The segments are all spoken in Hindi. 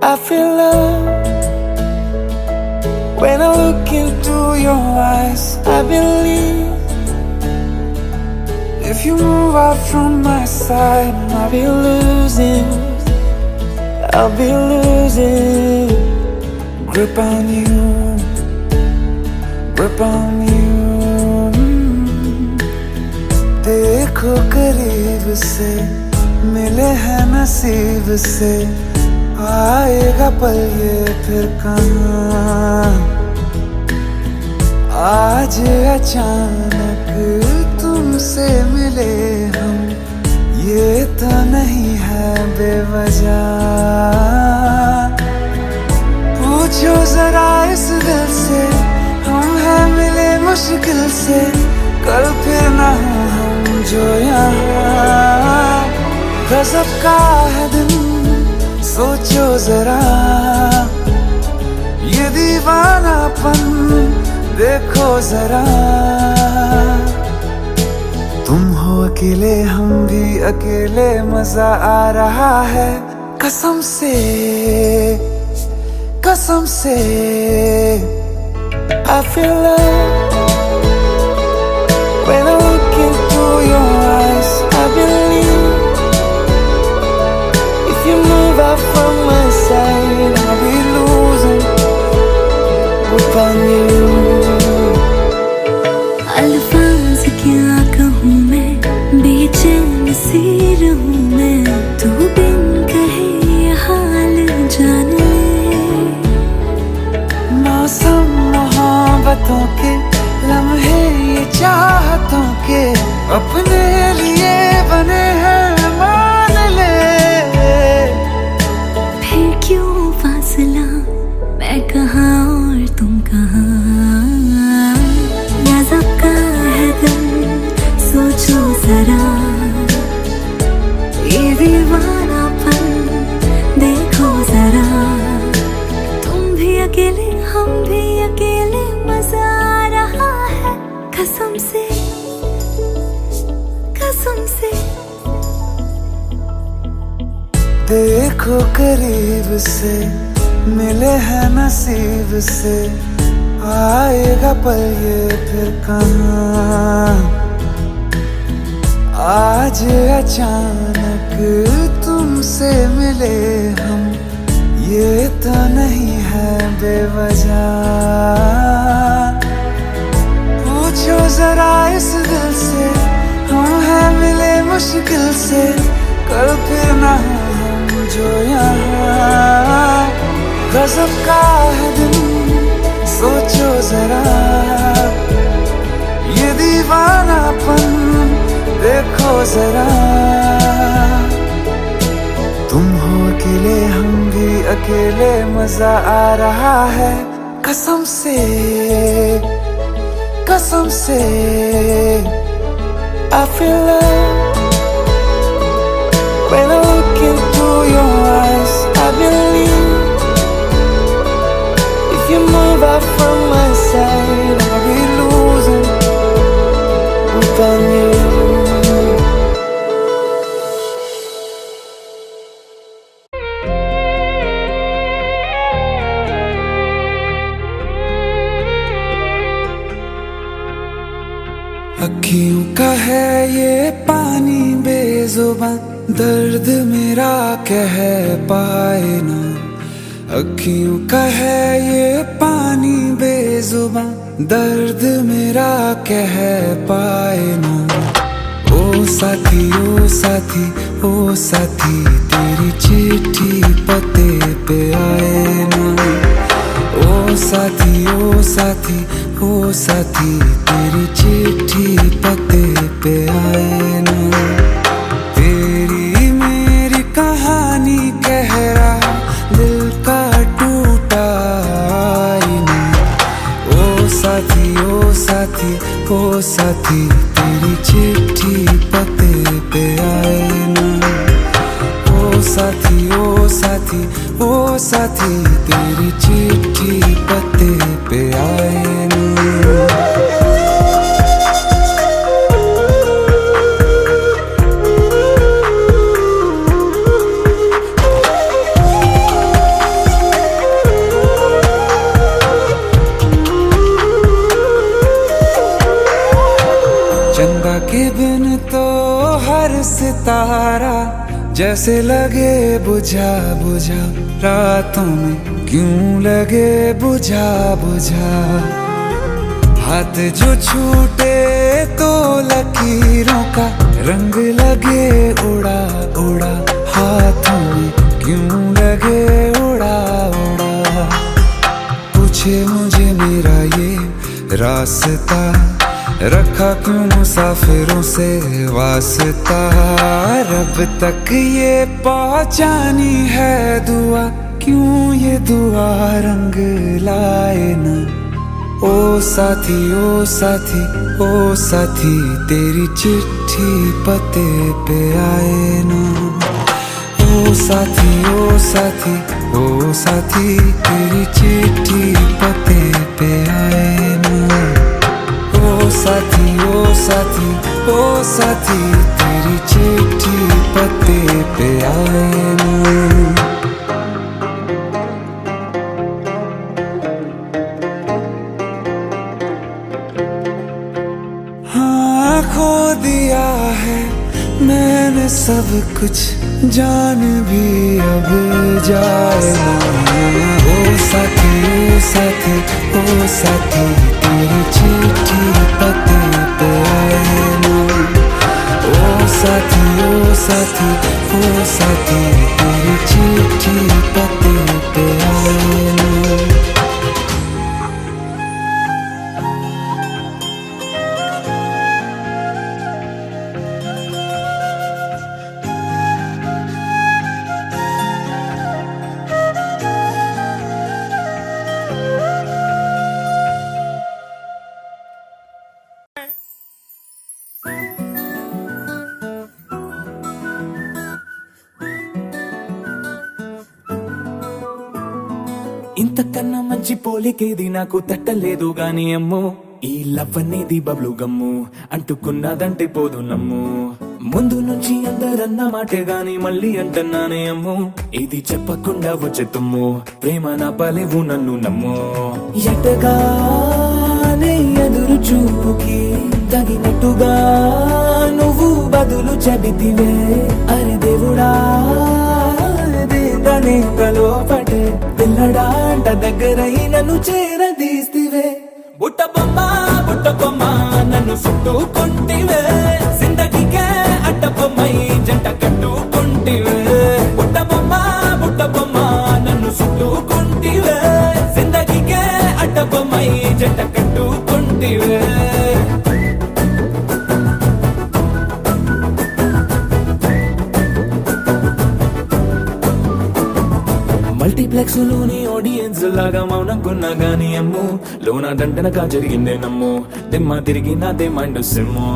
I feel love when I look into your eyes. I believe if you move out from my side, I'll be losing. I'll be losing grip on you, grip on you. देखो करीब से मिले हैं नसीब से, आएगा पल ये फिर कहाँ। आज अचानक तुमसे मिले हम, ये तो नहीं है बेवजह। पूछो जरा इस दिल से, हम हैं मिले मुश्किल से, कल फिर ना हो हम जो यहाँ। गजब का है दिन सोचो जरा, ये दीवानापन देखो जरा। तुम हो अकेले हम भी अकेले, मजा आ रहा है कसम से, कसम से। I feel love when I look into your eyes. I believe if you move out from my side, I'll be losing grip on you. अल्फाज क्या कहूँ मैं, बेचैन सी रहूँ मैं, तू बिन कहे ये हाल जान ले। मौसम मोहब्बतों के लम्हे ये चाहतों के, अपने लिए बने हैं मान ले। फिर क्यों फासला, मैं कहाँ और तुम कहाँ। गजब का है दिल सोचो जरा, ये दीवानापन देखो जरा। तुम भी अकेले हम भी अकेले, मजा आ रहा है कसम से, कसम से। देखो करीब से मिले हैं नसीब से, आएगा पल ये फिर कहाँ। आज अचानक तुमसे मिले हम, ये तो नहीं है बेवजह। पूछो जरा इस दिल से, हम हैं मिले मुश्किल से, कल फिर ना हो हम जो यहाँ। गजब का है दिन सोचो जरा, ये दीवानापन देखो जरा। तुम हो अकेले हम भी अकेले, मजा आ रहा है कसम से, कसम से। I feel love when I look into your eyes. I believe if you move out from my side, I'll be losing grip on you. अखियों का है ये पानी बेजुबां, दर्द मेरा कह पाए ना। अखियों का है ये पानी बेजुबां, दर्द मेरा कह पाए ना। ओ साथी ओ साथी ओ साथी, तेरी चिट्ठी पते पे आए ना। ओ साथी ओ साथी ओ साथी, तेरी चिट्ठी पते पे आए ना। तेरी मेरी कहानी कह रहा दिल का टूटा आईना। ओ साथी ओ साथी ओ साथी, तेरी चिट्ठी पते पे आए ना। ओ साथी ओ साथी ओ साथी, तेरी चिट्ठी पते पे आए ना। के बिन तो हर सितारा जैसे लगे बुझा बुझा, रातों में क्यों लगे बुझा बुझा। हाथ जो छूटे तो लकीरों का रंग लगे उड़ा उड़ा, हाथों में क्यों लगे उड़ा उड़ा। पूछे मुझे मेरा ये रास्ता, रखा क्यों मुसाफिरों से वास्ता। रब तक ये पहुंचानी है दुआ, क्यों ये दुआ रंग लाए न। ओ साथी ओ साथी ओ साथी, तेरी चिट्ठी पते पे आए ना। ओ साथी ओ साथी ओ साथी, तेरी चिट्ठी पते पे आए ना। ओ साथी ओ साथी ओ साथी, तेरी चिट्ठी पते पे आए ना। हाँ खो दिया है मैंने सब कुछ, जान भी अब जाए ना। ओ साथी ओ साथी ओ साथी, तेरी चिट्ठी पते पे आए ना। ओ साथी ओ साथी ओ साथी, तेरी चिट्ठी पते पे आए ना। ఇంతకన్నా మంచి పోలికేది నాకు తట్టలేదు గాని అమ్మో, ఈ లవ్ అనేది బబ్లు గమ్ము, అంటుకున్నదంటే పోదు నమ్ము. ముందు నుంచి అందరన్న మాటే గాని మళ్ళీ అంటున్నానే అమ్ము, ఇది చెప్పకుండా వచ్చే తుమ్ము, ప్రేమ నా పలేవు నన్ను నమ్ము. ఎటగానే ఎదురు చూపుకి తగినట్టుగా నువ్వు బదులు చెబితివే. అరే దేవుడా లోపటే పిల్లడాంట దగ్గరై నన్ను చేరదీస్తివే. బుట్ట బొమ్మ నన్ను చుట్టుకుంటివే, జిందగీకే అడ్డ బొమ్మై జంట కట్టుకుంటివే. బుట్ట బొమ్మ నన్ను చుట్టుకుంటివే, జిందగీకే అడ్డ బొమ్మై జంట కట్టుకుంటివే. మల్టీప్లెక్స్ లోని ఆడియన్స్ లాగా మౌనంకున్నా గానీ అమ్ము, లోన దండనగా జరిగిందే నమ్ము, దిమ్మ తిరిగి నాదే మైండ్ సిమ్ము.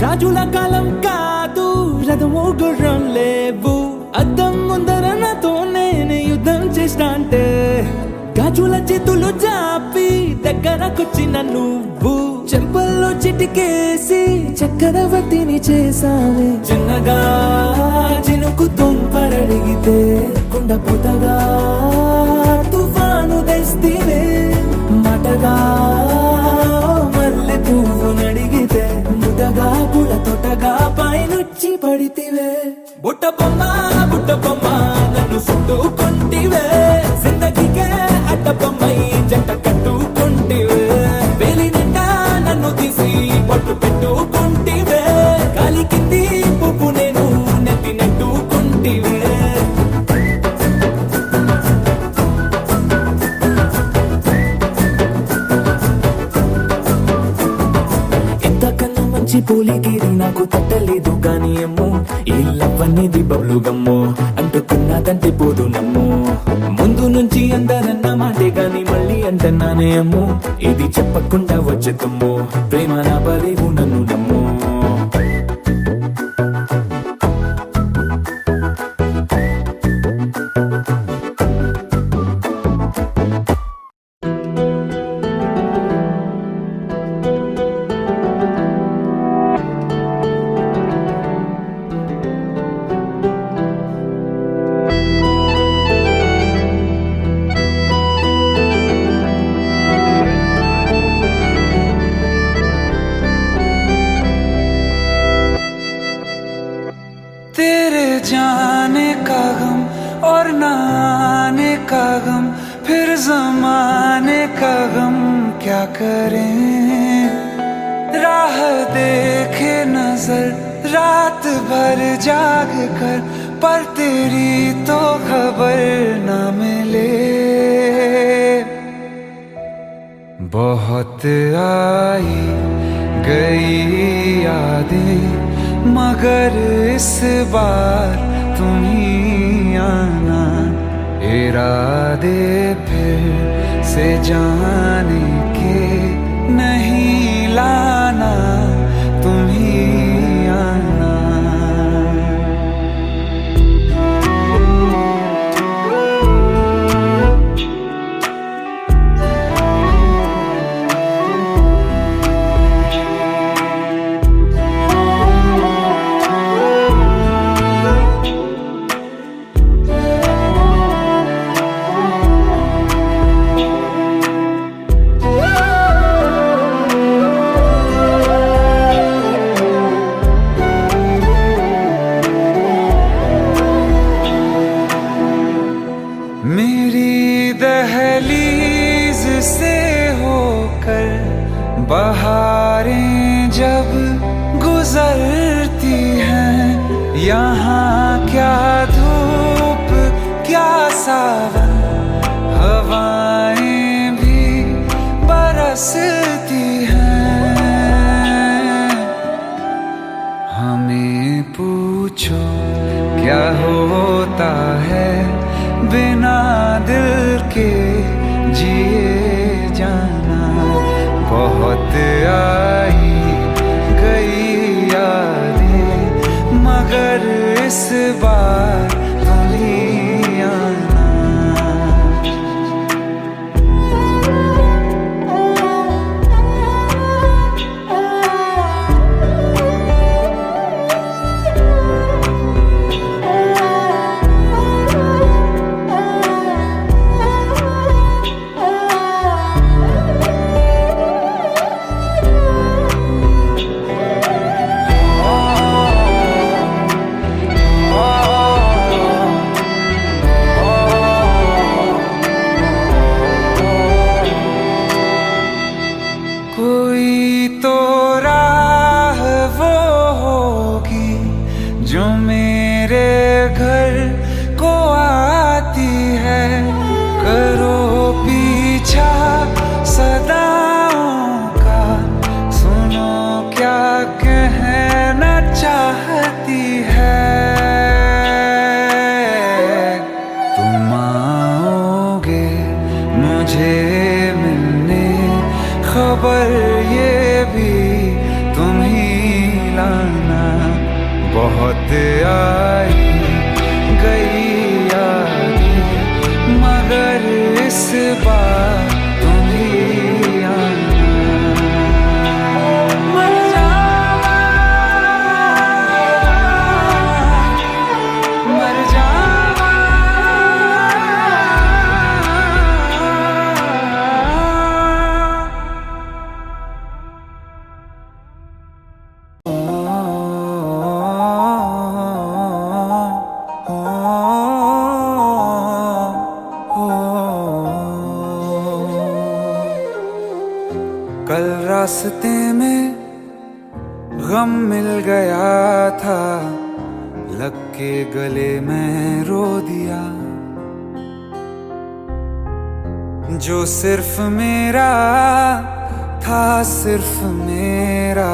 రాజుల కాలం కాదు, రథము గుర్రం లేవు, అద్దం ముందర నాతో నేను యుద్ధం చేస్తా అంటే, గాజుల చేతులు జాపి దగ్గరకొచ్చిన నువ్వు, చెంపల్లో చిటికేసి చక్రవర్తిని చేసావే. చిన్నగా చినుకు తుంపరడిగితే కుండపోతగా తుఫాను తెస్తివే. మాటగా మల్లె పువ్వు నడిగితే ముదగా పుల తొటగా పైనుచ్చి పడితివే. బుట్ట బొమ్మ నన్ను చుట్టుకుంటివే, జిందగీకే అడ్డ బొమ్మై జంట కట్టుకుంటివే. వేలి నిండా నన్ను తీసి పట్టు పెట్టుకుంటివే, గాలి కింది పువ్వు నేను నెత్తి నెట్టుకుంటివే. పోలికేది నాకు తట్టలేదు గాని అమ్మో ఈ లవ్ అనేది బబ్లు గమ్ము అంటుకున్నదంటే పోదు నమ్ము ముందు నుంచి అందరన్న మాటే గాని మళ్ళీ అంటున్నానే అమ్ము ఇది చెప్పకుండా వచ్చే తుమ్ము ప్రేమ నా బలేవు నన్ను నమ్ము तेरे जाने का गम और न आने का गम फिर जमाने का गम क्या करें राह देखे नजर रात भर जाग कर पर तेरी तो खबर न मिले बहुत आई गई यादें मगर इस बार तुम ही आना इरादे फिर से जाने के नहीं लाना तुम ही आना मेरी दहलीज से होकर बहारें जब गुजरती हैं यहाँ क्या धूप क्या सावन हवाएं भी बरसती हैं हमें पूछो क्या होता है बिना दिल के जिए जाना बहुत आई गई यादें मगर इस बार तुम ही आना कोई तो राह वो होगी जो मेरे घर को आती है करो पीछा सदाओं का सुनो क्या कहना चाहती है तुम आओगे मुझे मिलने खबर ये भी तुम ही लाना बहुत आई गई यादें मगर इस बार तुम ही आना मर जावा मर जावा कल रास्ते में गम मिल गया था लग के गले में रो दिया जो सिर्फ मेरा था सिर्फ मेरा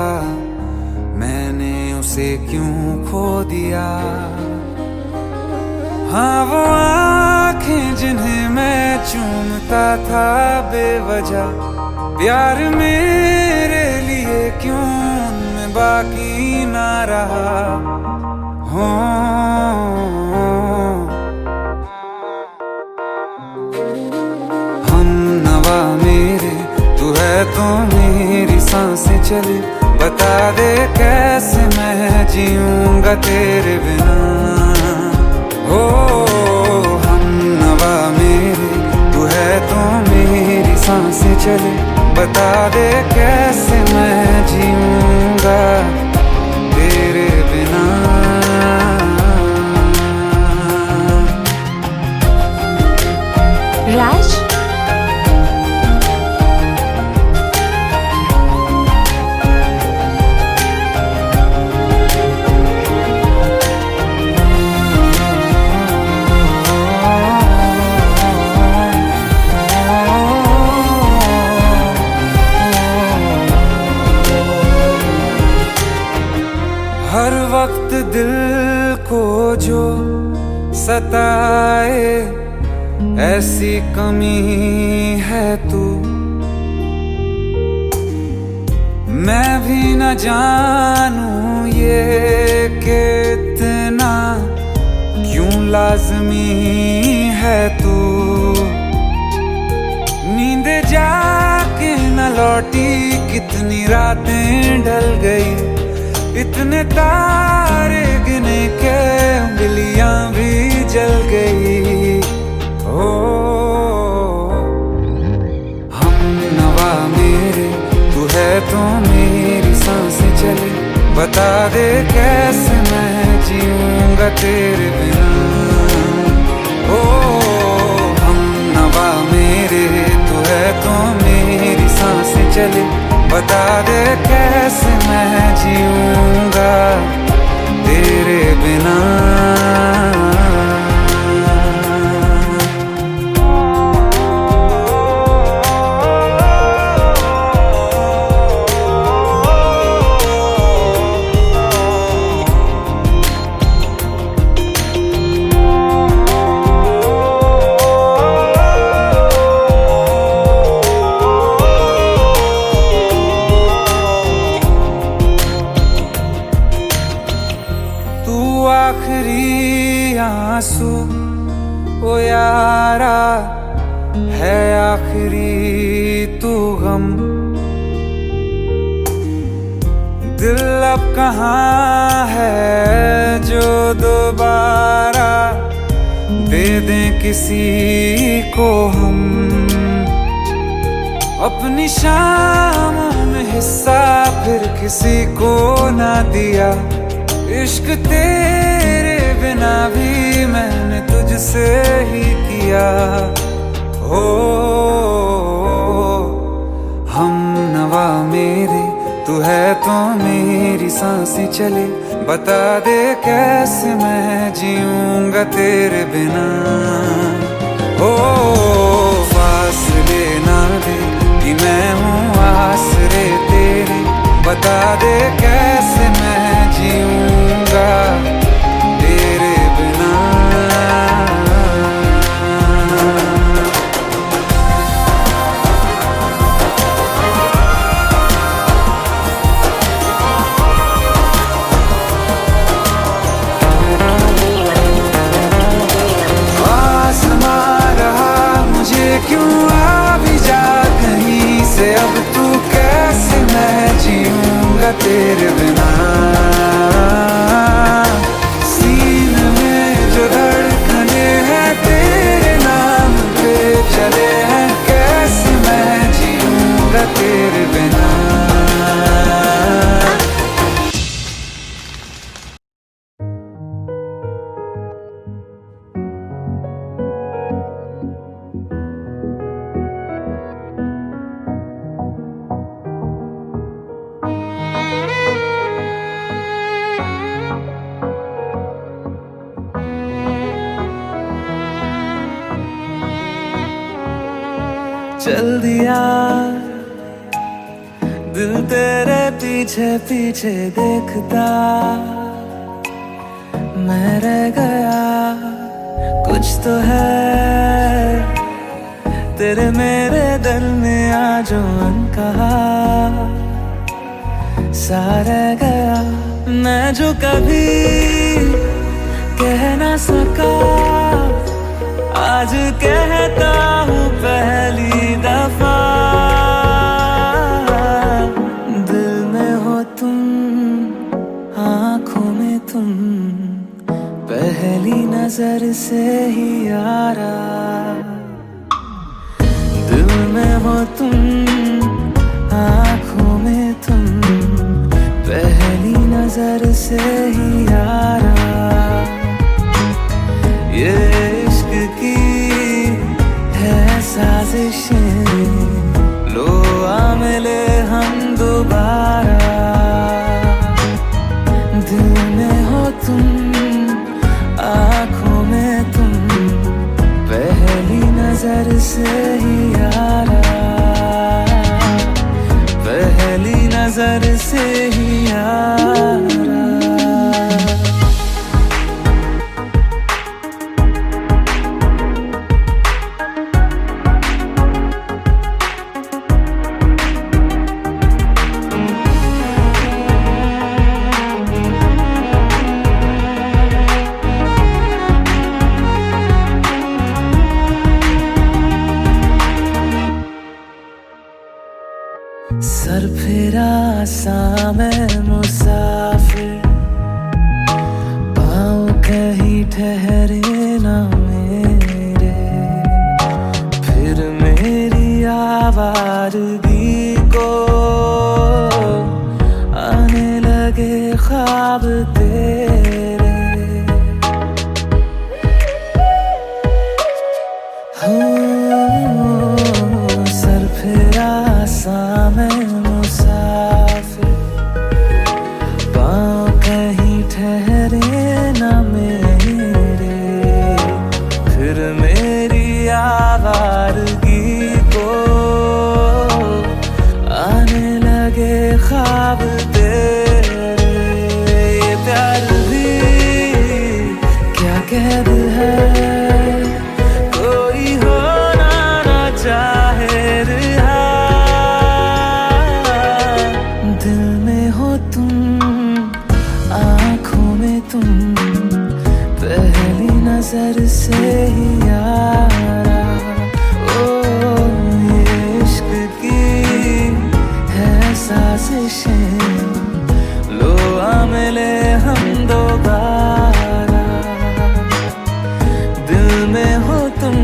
से क्यों खो दिया। हाँ वो आंखें जिन्हें मैं चूमता था बेवजह, प्यार मेरे लिए क्यों उनमें बाकी ना रहा। हो हम नवा मेरे, तू है तो मेरी सांसें चले, बता दे कैसे मैं जीऊंगा तेरे बिना। हो हम नवा मेरे, तू है तो मेरी सांसें चले, बता दे कैसे मैं जीऊंगा तेरे बिना। राज, हर वक्त दिल को जो सताए ऐसी कमी है तू, मैं भी न जानूं ये कि इतना क्यों लाज़मी है तू। नींद जाके न लौटी, कितनी रातें ढल गई, इतने तारे गिने के उंगलियां भी जल गई। ओ हम नवा मेरे, तू है तो मेरी सांसें चले, बता दे कैसे मैं जीऊंगा तेरे बिना। ओ हम नवा मेरे, तू है तो मेरी सांसें चले, बता दे कैसे मैं जीऊंगा तेरे बिना। आखिरी आंसू ओ यारा है, आखिरी तू गम, दिल अब कहाँ है जो दोबारा दे दें किसी को हम। अपनी शामों में हिस्सा फिर किसी को ना दिया, इश्क तेरे बिना भी मैंने तुझसे ही किया। हो हम नवा मेरे, तू है तो मेरी सांसें चले, बता दे कैसे मैं जीऊंगा तेरे बिना। हो फासले ना दे कि मैं हूँ आसरे तेरे, बता दे कैसे मैं जीऊंगा तेरे बिना। आसमां रहा मुझे क्यों, आ भी जा कहीं से, अब तू कैसे मैं जीऊंगा तेरे बिना। सीने में जो धड़कने हैं तेरे नाम पे चले हैं, कैसे मैं जीऊंगा तेरे बिना। चल दिया दिल तेरे पीछे पीछे देखता मैं रह गया, कुछ तो है तेरे मेरे दरमिया जो अनकहा सा रह गया। मैं जो कभी कह ना सका आज कहता हूँ पहली दफा। दिल में हो तुम, आँखों में तुम, पहली नजर से ही यारा। दिल में हो तुम, आँखों में तुम, पहली नजर से ही यारा। ये इश्क की है साजिशें, लो आ मिले हम दोबारा। दिल में हो तुम, आँखों में तुम, पहली नजर से ही यारा। पहली नजर से ही यारा। सर फिरा सा मैं मुसाफिर, पाँव कहीं ठहरे ना मेरे। फिर मेरी आवारगी को आने लगे ख्वाब तेरे। सर फिरा सा मैं मुसाफिर, पाँव कहीं ठहरे ना मेरे। फिर मेरी आवारगी को आने लगे ख्वाब तेरे। ये प्यार भी क्या कैद है, कोई होना ना चाहे रिहा। दिल में हो तुम, आँखों में तुम, पहली नजर से ही यारा। ओ ये इश्क की है साजिशें, लो आ मिले हम दोबारा। दिल में हो तुम,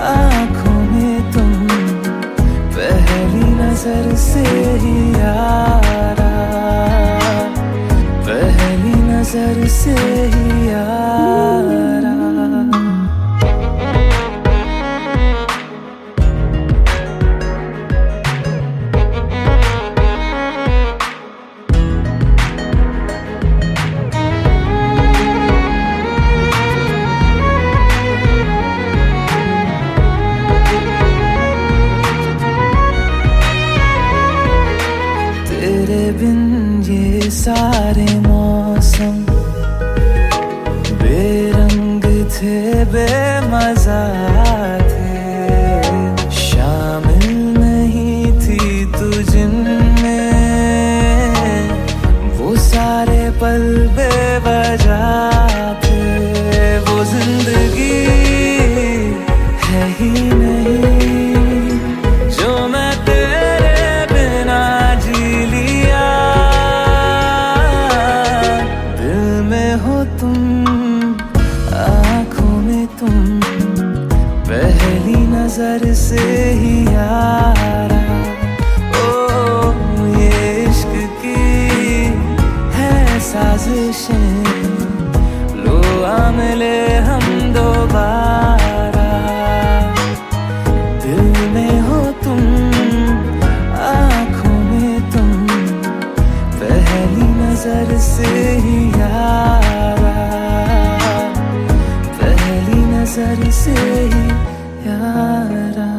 आँखों में तुम, पहली नजर से ही यारा। पहली नजर से ही यारा। तेरे बिन ये सारे मौसम बेरंग थे, बेमजा थे। शामिल नहीं थी तू जिनमें, वो सारे पल बेवजह थे। वो जिंदगी है ही नहीं जो मैं तेरे बिना जी लिया। दिल में हो तुम, आँखों में तुम, पहली नजर से ही यारा। ओ ये इश्क की है साजिशें, लो आ मिले हम दोबारा। दिल में हो तुम, आँखों में तुम, पहली नजर से ही यारा। पहली नजर से ही यारा।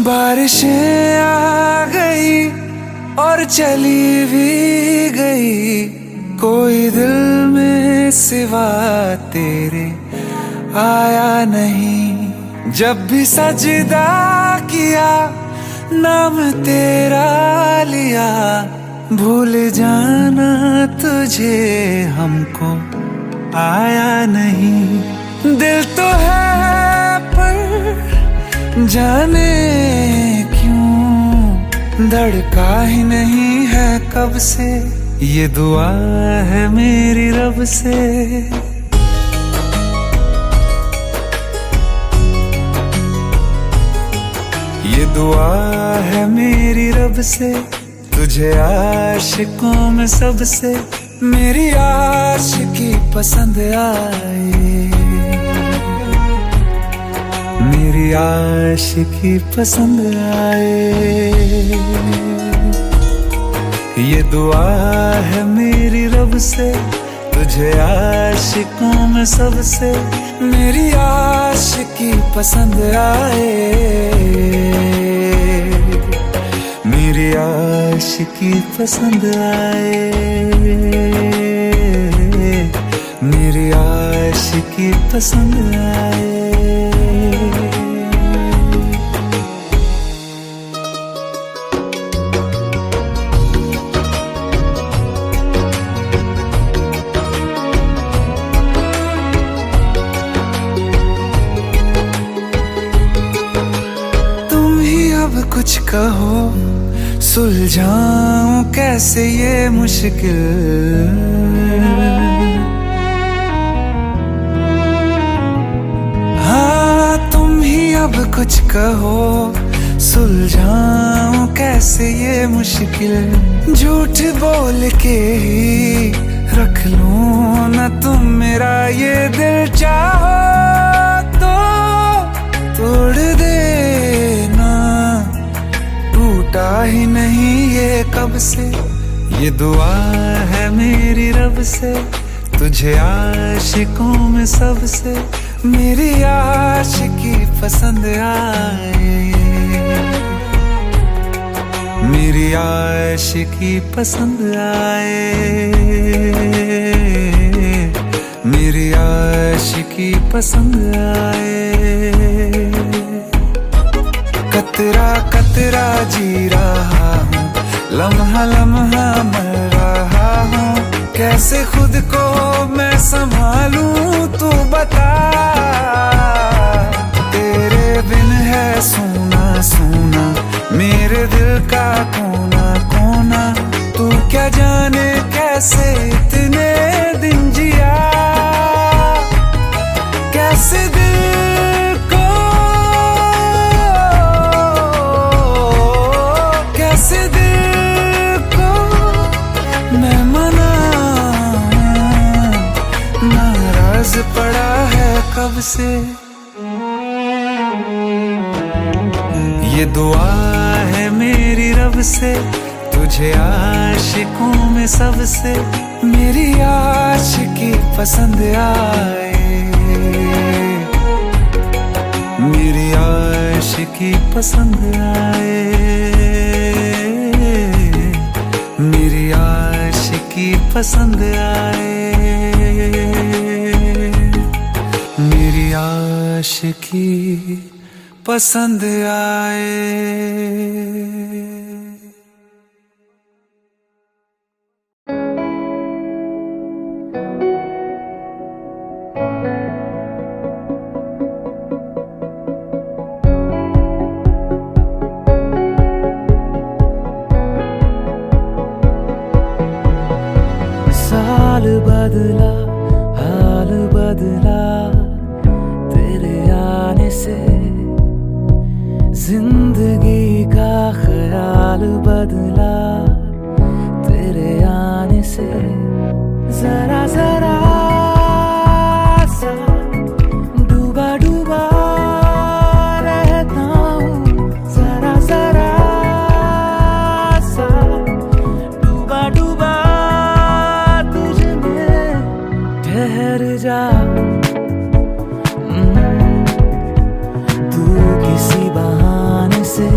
बारिशें आ गई और चली भी गई, कोई दिल में सिवा तेरे आया नहीं। जब भी सजदा किया नाम तेरा लिया, भूल जाना तुझे हमको आया नहीं। दिल तो है पर जाने क्यों धड़का ही नहीं है कब से, ये दुआ है मेरी रब से। ये दुआ है मेरी रब से, तुझे आशिकों में सबसे मेरी आशिकी पसंद आए, मेरी आशिकी पसंद आए। ये दुआ है मेरी रब से, तुझे आशिकों में सबसे मेरी आशिकी पसंद आए, मेरी आशिकी पसंद आए, मेरी आशिकी पसंद आए। कुछ कहो सुलझाऊं कैसे ये मुश्किल, हाँ तुम ही अब कुछ कहो सुलझाऊं कैसे ये मुश्किल। झूठ बोल के ही रख लूं ना तुम मेरा ये दिल, चाहो तो तोड़ देना, टूटा ही नहीं ये कब से। ये दुआ है मेरी रब से, तुझे आशिकों में सबसे मेरी आशिकी पसंद आए, मेरी आशिकी पसंद आए, मेरी आशिकी पसंद आए। कतरा कतरा जी रहा हूँ, लम्हा लम्हा मर रहा हूँ, कैसे खुद को मैं संभालूं तू बता। तेरे बिन है सूना सूना मेरे दिल का कोना कोना, तू क्या जाने कैसे इतने दिन जिया, कैसे दिल को कैसे दिल को मैं मनाऊं, नाराज पड़ा है कब से। ये दुआ है मेरी रब से, तुझे आशिकों में सबसे मेरी आशिकी पसंद आए, मेरी आशिकी पसंद आए, मेरी आशिकी पसंद आए, मेरी आशिकी पसंद आए। साल बदला हाल बदला तेरे आने से, जिंदगी का ख्याल बदला तेरे आने से। जरा जरा सा डूबा डूबा रहता हूँ, जरा जरा सा डूबा डूबा तुझ में। ठहर जा तू किसी बहाने से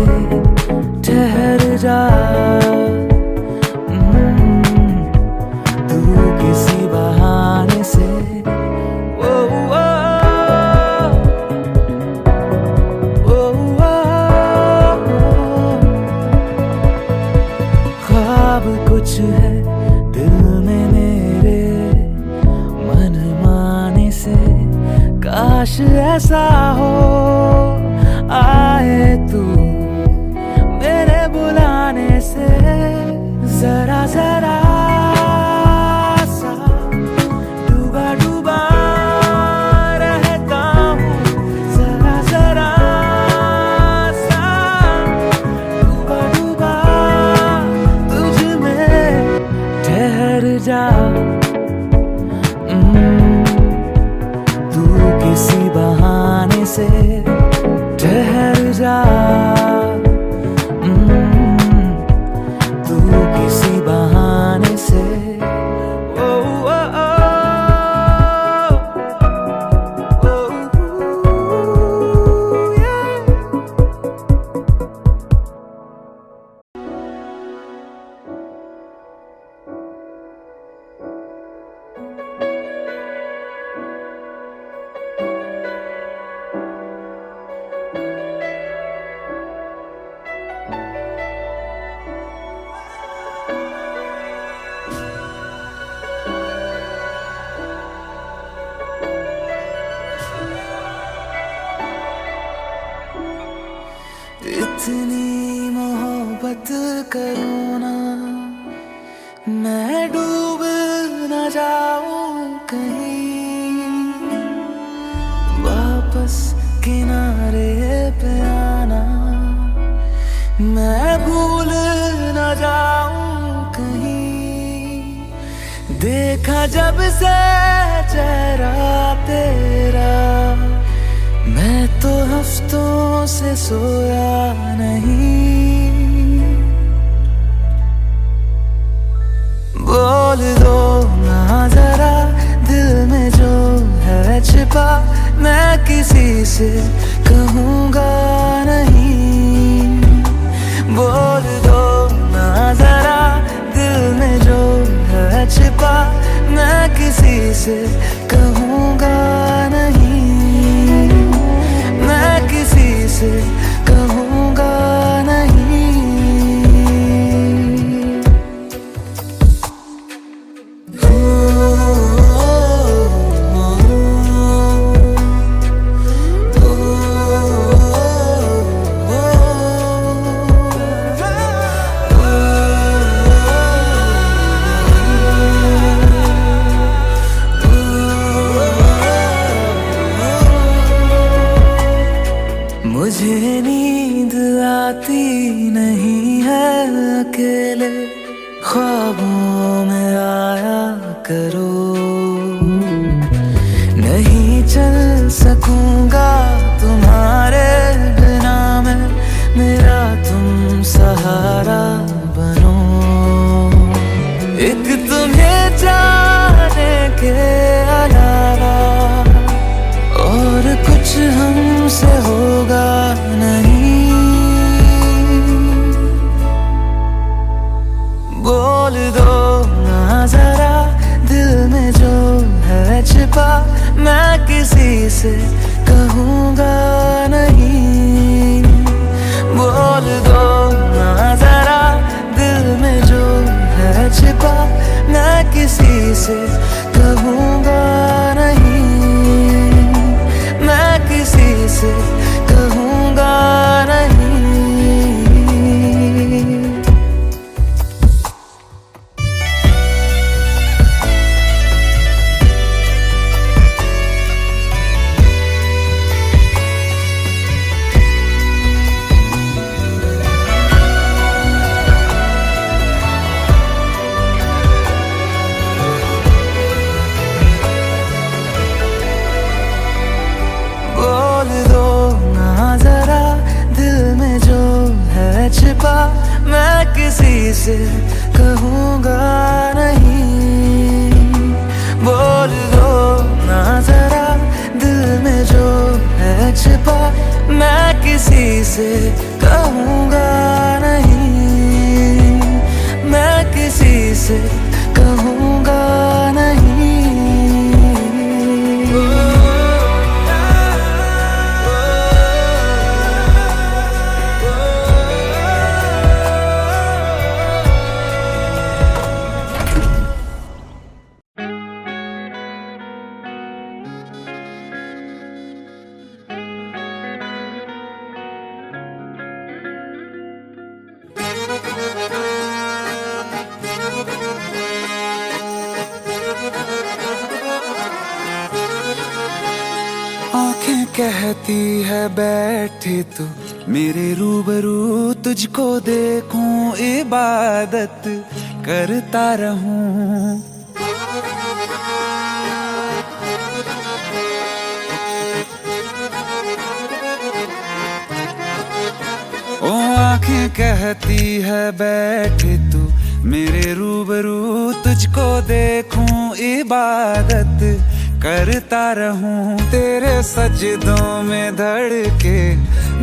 जैसा हो आए तू मेरे बुलाने से जरा जरा सा डूबा डूबा रहता हूँ जरा जरा सा डूबा डूबा तुझ में ठहर जा तू किसी बहाने से ठहर जा तू किसी बहाने से ओ, ओ, ओ, ओ, yeah. इतनी मोहब्बत करो ना मैं डूब न जाऊं कहीं वापस किनारे पे आना मैं भूल न जाऊं कहीं देखा जब से चेहरा तेरा मैं तो हफ्तों से सोया नहीं बोल दो ना जरा दिल में जो है छिपा मैं किसी से कहूँगा नहीं बोल दो ना जरा दिल में जो है छिपा मैं किसी से कहूँगा नहीं मैं किसी से कहूँगा नहीं मुझे नींद आती नहीं है अकेले ख्वाबों में आया करो नहीं चल सकूंगा तुम्हारे बिना मैं मेरा तुम सहारा बनो एक तुम्हें जाने के अलावा और कुछ हमसे होगा नहीं बोल दो ना जरा दिल में जो है छिपा मैं किसी से कहूँगा नहीं बोल दो ना जरा दिल में जो है छिपा मैं किसी से कहूँगा नहीं मैं किसी से कहूँगा नहीं छिपा मैं किसी से कहूँगा नहीं बोल दो ना जरा दिल में जो है छिपा मैं किसी से कहूँगा नहीं मैं किसी से कहूँगा नहीं कहती है बैठे तू मेरे रूबरू, तुझको देखूं इबादत करता रहूं। ओ आंखें कहती है बैठे तू मेरे रूबरू, तुझको देखूं इबादत करता रहूं। तेरे सजदों में धड़के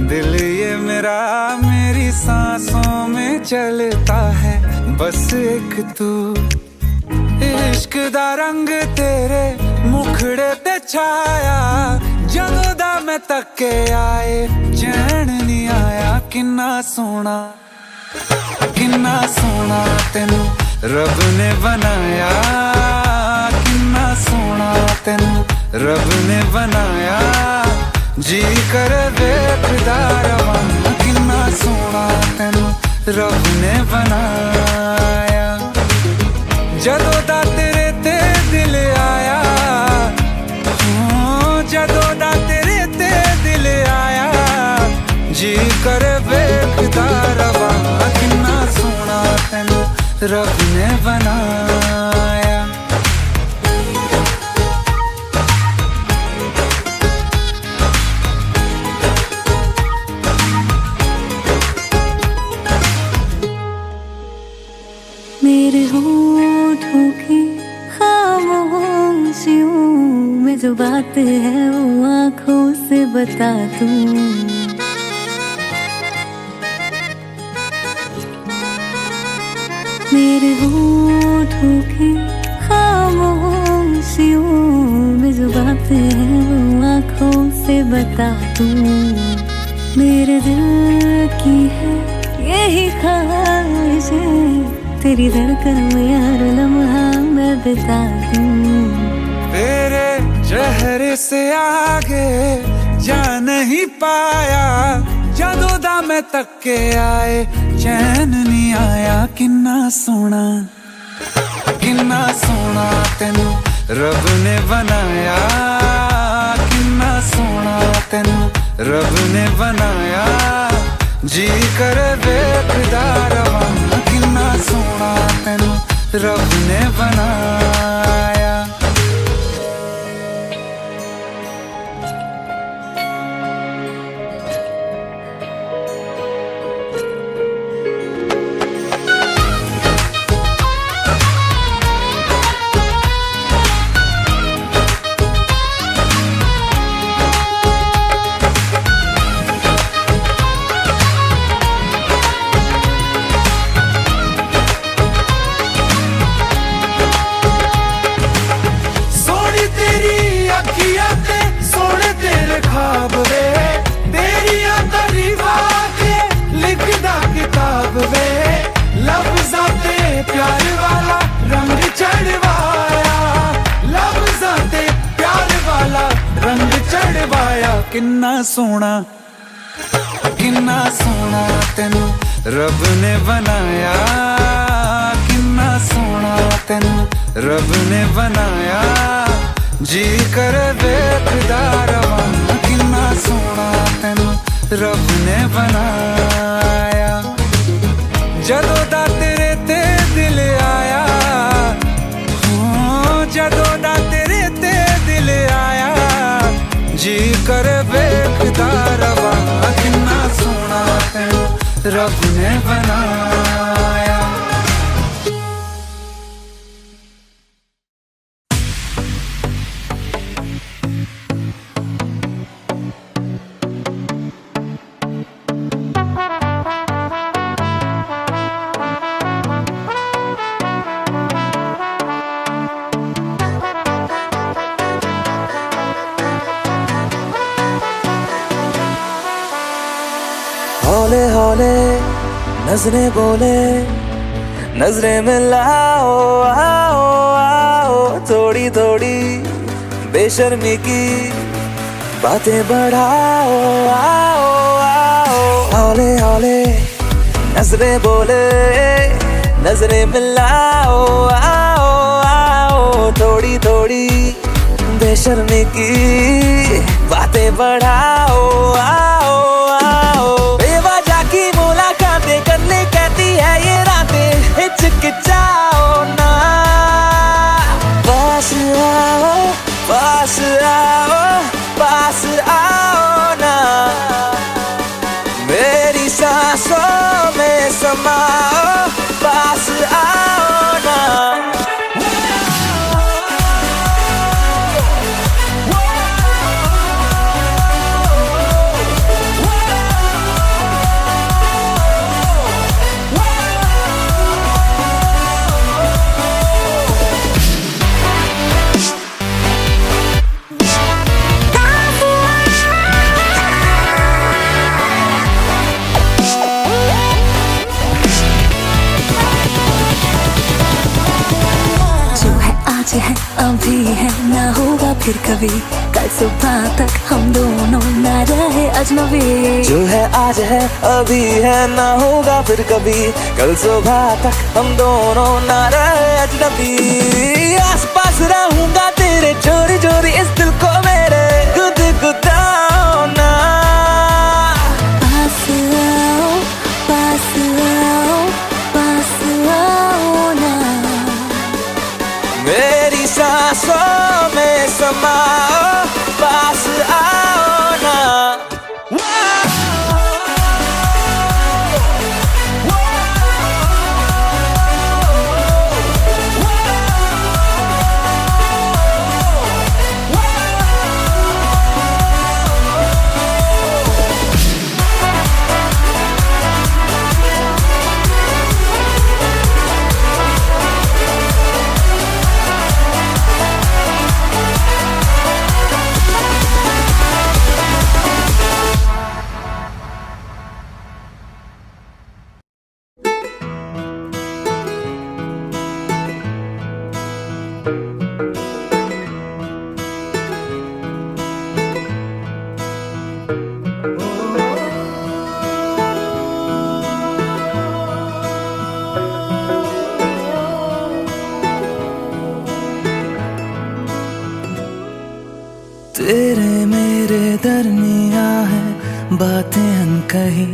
दिल ये मेरा, मेरी सांसों में चलता है बस एक तू। इश्क दा रंग तेरे मुखड़े ते छाया, जदों दा मैं तके आए चैन नहीं आया। किन्ना सोना तेनू रब ने बनाया, किन्ना सोना तेनू रब ने बनाया। जी कर वेखदा रवां, किन्ना सोना तेनू रब ने बनाया। जदों दा तेरे ते दिल आया, जदों दा तेरे ते दिल आया। जी कर वेखदा रवां, किन्ना सोना तेनू रब ने बनाया। मेरे होठों की खामोशियों में जो बात है वो आँखों से बता दूं। मेरे होठों की खामोशियों में जो बात है वो आँखों से बता दूं। मेरे दिल की है यही ख्वाहिश है, तेरी धड़कन में हर लम्हा मैं बिता दूं। तेरे चेहरे से आगे जा नहीं पाया, जदों दा मैं तके आए चैन नहीं आया। किन्ना सोना तेनू रब ने बनाया, किन्ना सोना तेनू रब ने बनाया। जी कर वेखदा रवां, किन्ना सोना तेनू रब ने बनाया। सोने तेरे ख्वाब वे, तेरिया तारीफा के लिखदा किताब वे। लफ्ज़ां ते प्यार वाला रंग चढ़वाया, लफ्ज़ां ते प्यार वाला रंग चढ़वाया। किन्ना सोना तेनू रब ने बनाया, किन्ना सोना तेनू रब ने बनाया। जी कर वेखदा रवां, किन्ना सोना तेनू रब ने बनाया। जदों दा तेरे ते दिल आया, जदों दा तेरे ते दिल आया। जी कर वेखदा रवां, किन्ना सोना तेनू रब ने बनाया। हौले हौले नजरें बोले, नजरें मिलाओ आओ आओ। थोड़ी थोड़ी बेशर्मी की बातें बढ़ाओ आओ आओ। हौले हौले नजरें बोले, नजरें मिलाओ आओ आओ। थोड़ी थोड़ी बेशर्मी की बातें बढ़ाओ, आओ आओ। बेवजह की मुलाकातें करने कहती है ये रातें, हिचकिचाओ ना। पास आओ, पास आओ, पास आओ ना। मेरी सांसों में समाओ, पास आओ ना। है अभी है, ना होगा फिर कभी। कल सुबह तक हम दोनों ना रहे अजनबी। जो है आज है अभी है, ना होगा फिर कभी। कल सुबह तक हम दोनों ना रहे अजनबी। आस पास रहूंगा तेरे चोरी चोरी इस दिल को मेरे गुदगुदाओ ना। पास आओ, पास आओ, पास आओ ना। मेरी सांसों में समाओ, पास आओ ना। तेरे मेरे दरमिया है बातें अनकही।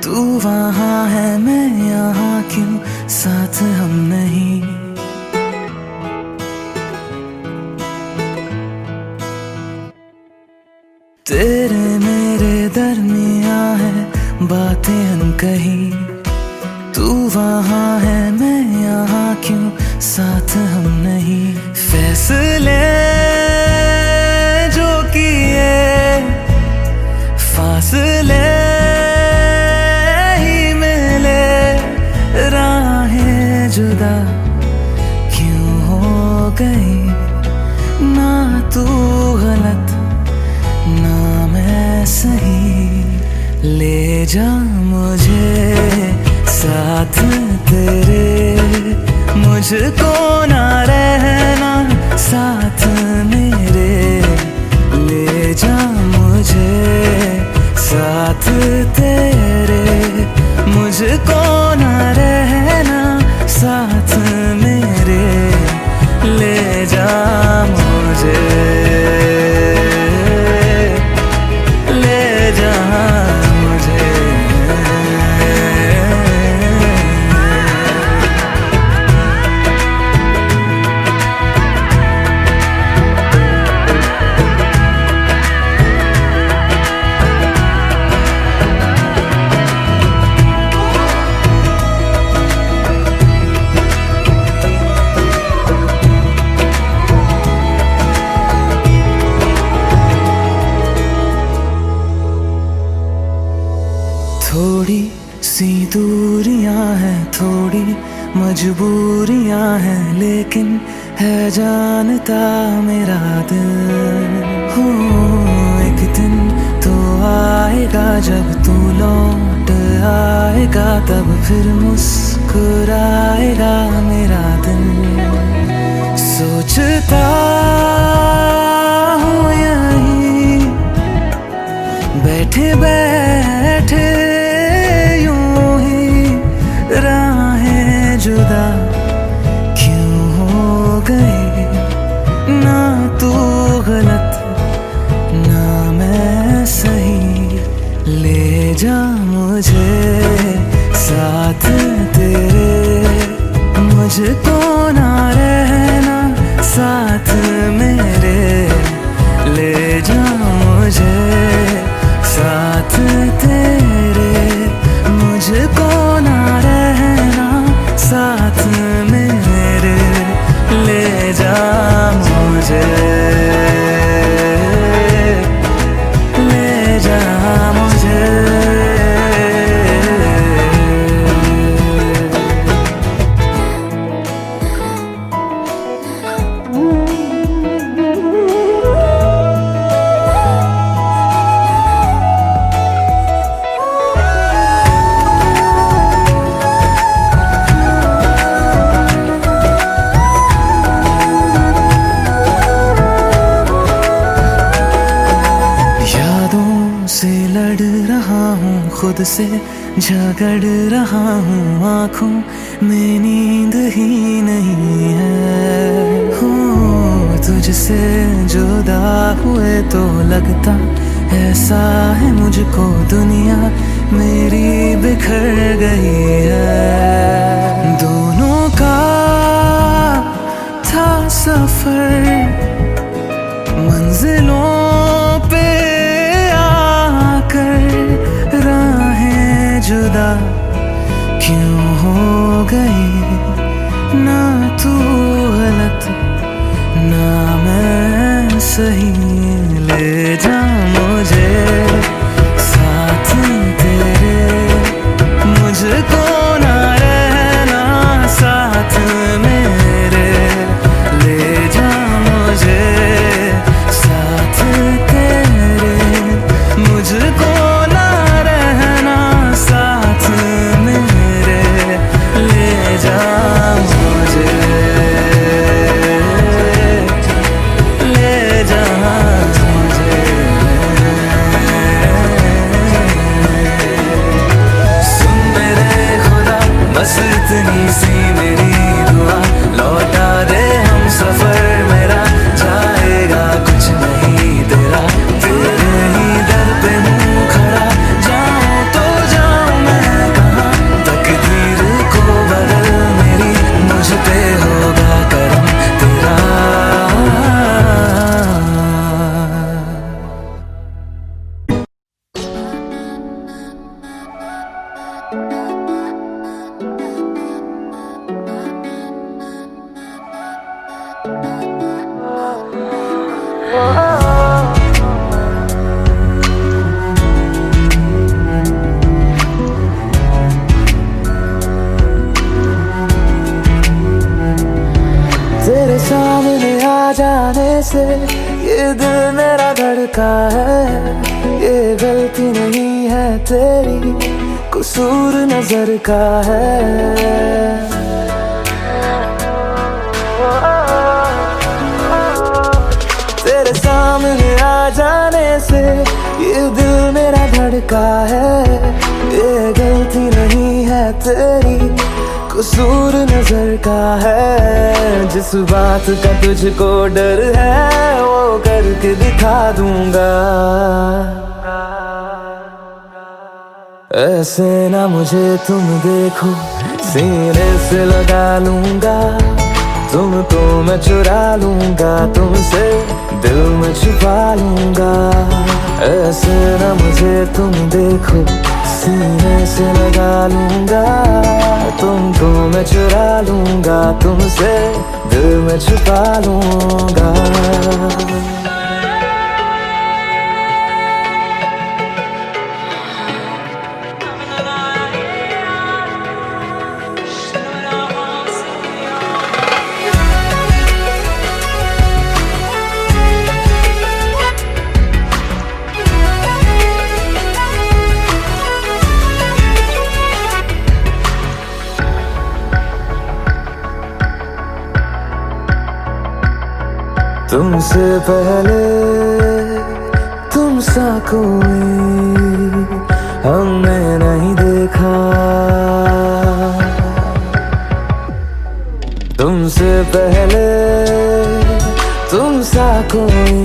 तू वहाँ है मैं यहाँ, क्यों साथ हम नहीं। तेरे मेरे दरमिया है बातें अनकही। तू वहाँ है मैं यहाँ, क्यों साथ हम नहीं। फैसले जो किए फासले ही मिले, राहें जुदा क्यों हो गई। ना तू गलत ना मैं सही। ले जा मुझे साथ तेरे, मुझको ना रहना साथ मेरे। ले जा मुझे साथ तेरे, मुझको ना रहना साथ मेरे। ले जा मुझे, ले जा मुझे। थोड़ी सी दूरियां हैं, थोड़ी मजबूरियां हैं, लेकिन है जानता मेरा दिल। हो एक दिन तो आएगा जब तू लौट आएगा, तब फिर मुस्कुराएगा मेरा दिल। सोचता हूँ यहीं बैठे बैठे यूं ही राहें जुदा क्यों हो गई। ना तू जा मुझे साथ तेरे, मुझको ना रहना साथ मेरे, ले जा मुझे साथ तेरे, मुझको ना रहना साथ मेरे, ले जा मुझे, ले जा मुझे। से लड़ रहा हूँ, खुद से झगड़ रहा हूँ, आँखों में नींद ही नहीं है। हो तुझसे जुदा हुए तो लगता ऐसा है मुझको दुनिया मेरी बिखर गई है। दोनों का था सफर मंजिलों पे राहें जुदा क्यों हो गई, ना तू गलत ना मैं सही, ले जा मुझे साथ तेरे, मुझको ना रहना साथ मेरे, ले जा मुझे साथ तेरे, मुझको बस इतनी सी मेरी दुआ, लौटा दे हम सफर मेरा, जाएगा कुछ नहीं तेरा, तेरे ही दर पे हूँ खड़ा, जाऊँ तो जाऊँ मैं कहाँ, तकदीर को बदल मेरी, मुझ पे होगा करम तेरा। तेरे सामने आ जाने से ये दिल मेरा धड़का है, ये गलती नहीं है तेरी, कसूर नजर का है। तेरे सामने आ जाने से ये दिल मेरा धड़का है, ये गलती नहीं है तेरी, कसूर नजर का है। जिस बात का तुझको डर है वो करके दिखा दूंगा, ऐसे ना मुझे तुम देखो, सीने से लगा लूंगा, तुमको मैं चुरा लूंगा, तुमसे दिल में छुपा लूंगा। ऐसे ना मुझे तुम देखो, सीने से लगा लूंगा, तुमको मैं चुरा लूंगा, तुमसे दिल में छुपा लूंगा। तुमसे पहले तुम सा कोई हमने नहीं देखा, तुमसे पहले तुम सा कोई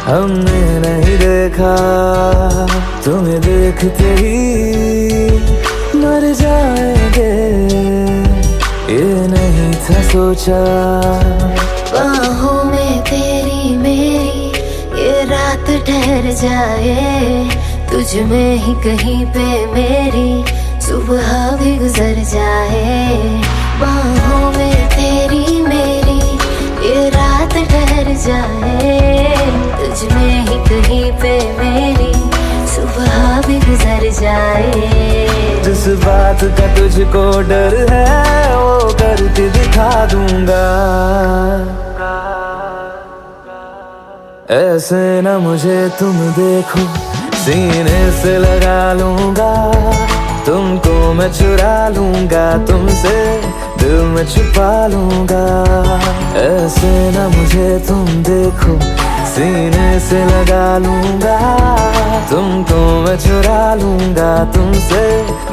हमने नहीं देखा। तुम्हें देखते ही मर जाएंगे, ये नहीं था सोचा। बाहों में तेरी मेरी ये रात ठहर जाए, तुझ में ही कहीं पे मेरी सुबह भी गुजर जाए। बाहों में तेरी मेरी ये रात ठहर जाए, तुझ में ही कहीं पे मेरी सुबह भी गुजर जाए। जिस बात का तुझको डर है वो करके दिखा दूंगा। ऐसे न मुझे तुम देखो, सीने से लगा लूंगा, तुमको मैं चुरा लूंगा, तुमसे दिल में छुपा लूंगा। ऐसे न मुझे तुम देखो, सीने से लगा लूंगा, तुमको मैं चुरा लूंगा, तुमसे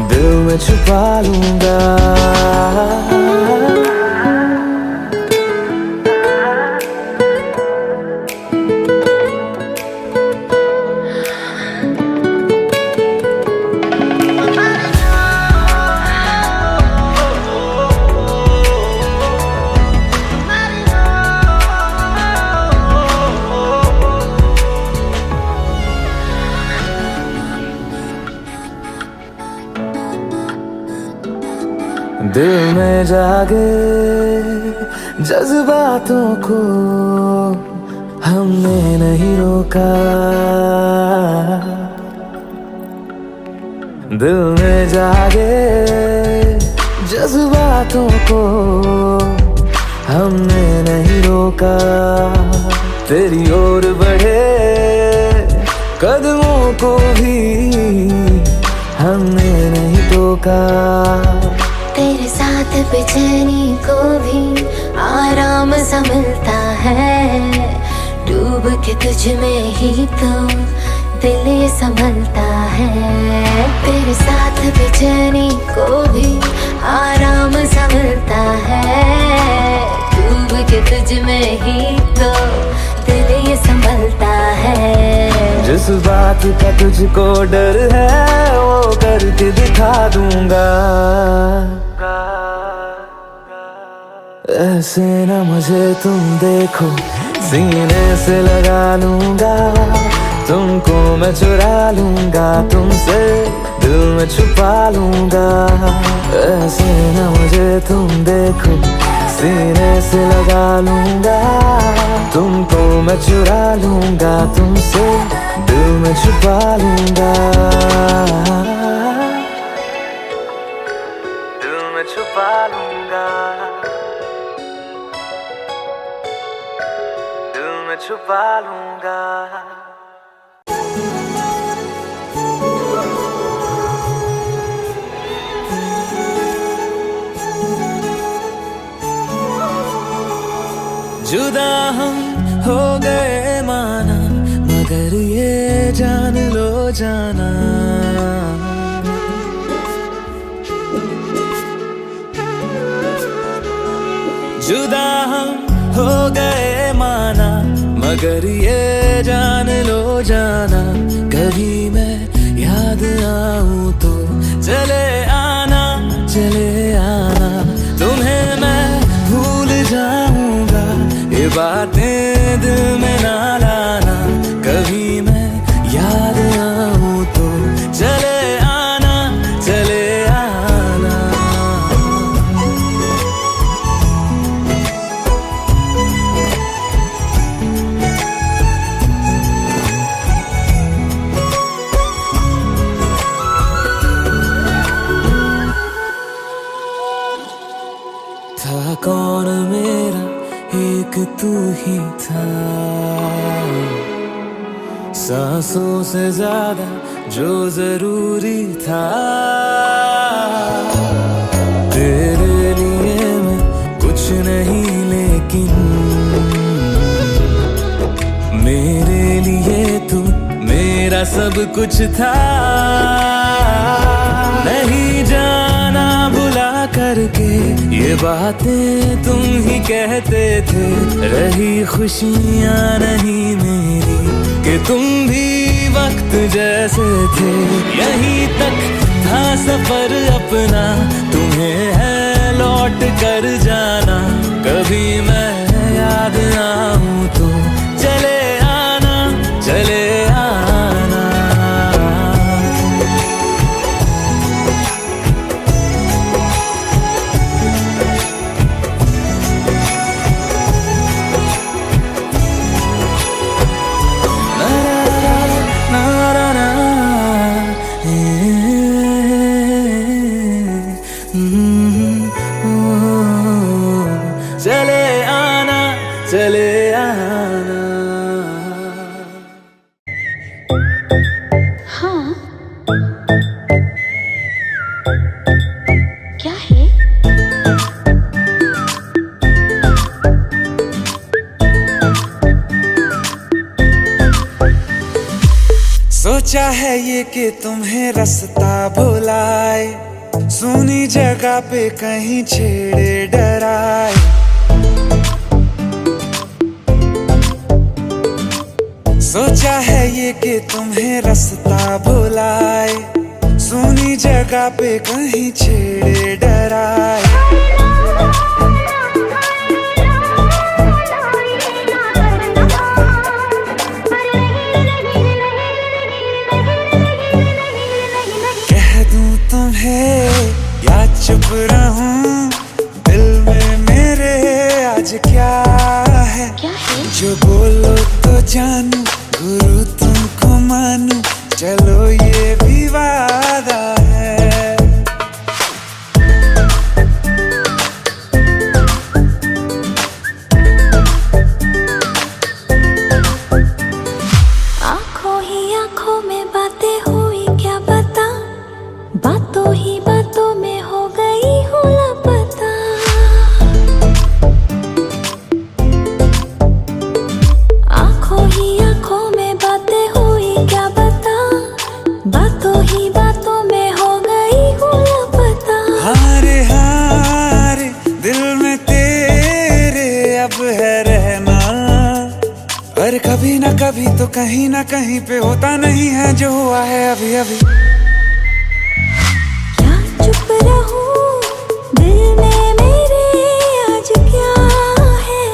दिल में छुपा लूंगा। दिल में जागे जज्बातों को हमने नहीं रोका, दिल में जागे जज्बातों को हमने नहीं रोका। तेरी ओर बढ़े कदमों को भी हमने नहीं टोका। तेरे साथ बेचैनी को भी आराम सा मिलता है, डूब के तुझ में ही तो दिल ये संभलता है। तेरे साथ बेचैनी को भी आराम सा मिलता है, डूब के तुझ में ही तो दिल ये संभलता है। जिस बात का तुझको डर है वो करके दिखा दूंगा। ऐसे न मुझे तुम देखो, सीने से लगा लूंगा, तुमको मैं चुरा लूंगा, तुमसे दिल में छुपा लूंगा। ऐसे न मुझे तुम देखो, सीने से लगा लूंगा, तुमको मैं चुरा लूंगा, तुमसे दिल में छुपा लूंगा। दिल में छुपा लूंगा, दिल में छुपा लूंगा। जुदा हम हो गए माना, मगर ये जान लो जाना, जुदा हम हो गए माना, मगर ये जान लो जाना। कभी मैं याद आऊं तो चले आना, चले आना, तुम्हें मैं भूल जाऊंगा, ये बातें दिल में ना लाना। कभी मैं याद आऊं तो चले आना, चले आना। था कौन मेरा एक तू ही था, सांसों से ज्यादा जो जरूरी था। तेरे लिए मैं कुछ नहीं, लेकिन मेरे लिए तू मेरा सब कुछ था। नहीं जाना भुला कर करके ये बातें तुम ही कहते थे, रही खुशियाँ नहीं मेरी कि तुम भी वक्त जैसे थे। यहीं तक था सफर अपना, तुम्हें है लौट कर जाना। कभी मैं याद आऊं तो चले आना, चले आना। चले आना, चले आना। हाँ, क्या है? सोचा है ये कि तुम्हें रास्ता भुलाए, सुनी जगह पे कहीं छेड़े डराए। सोचा है ये कि तुम्हें रास्ता भुलाए, सुनी जगह पे कहीं छेड़े डराए। कह दूं तुम्हें या चुप रहूं, दिल में मेरे आज क्या है? क्या है? जो बोलो तो जानू, गुरु तुमको मानू, चलो ये भी वादा है। आंखों ही आंखों में बातें हुई क्या बता, बातों ही बातों में हो गई हूँ लापता। आंखों ही आंखों में बातें हुई क्या बता, बातों ही बातों में हो गई हूँ लापता। हारे हारे दिल में तेरे अब है रहना, पर कभी ना कभी तो कहीं ना कहीं पे होता नहीं है जो हुआ है अभी अभी। क्या चुप रहूं, दिल में मेरे आज क्या है?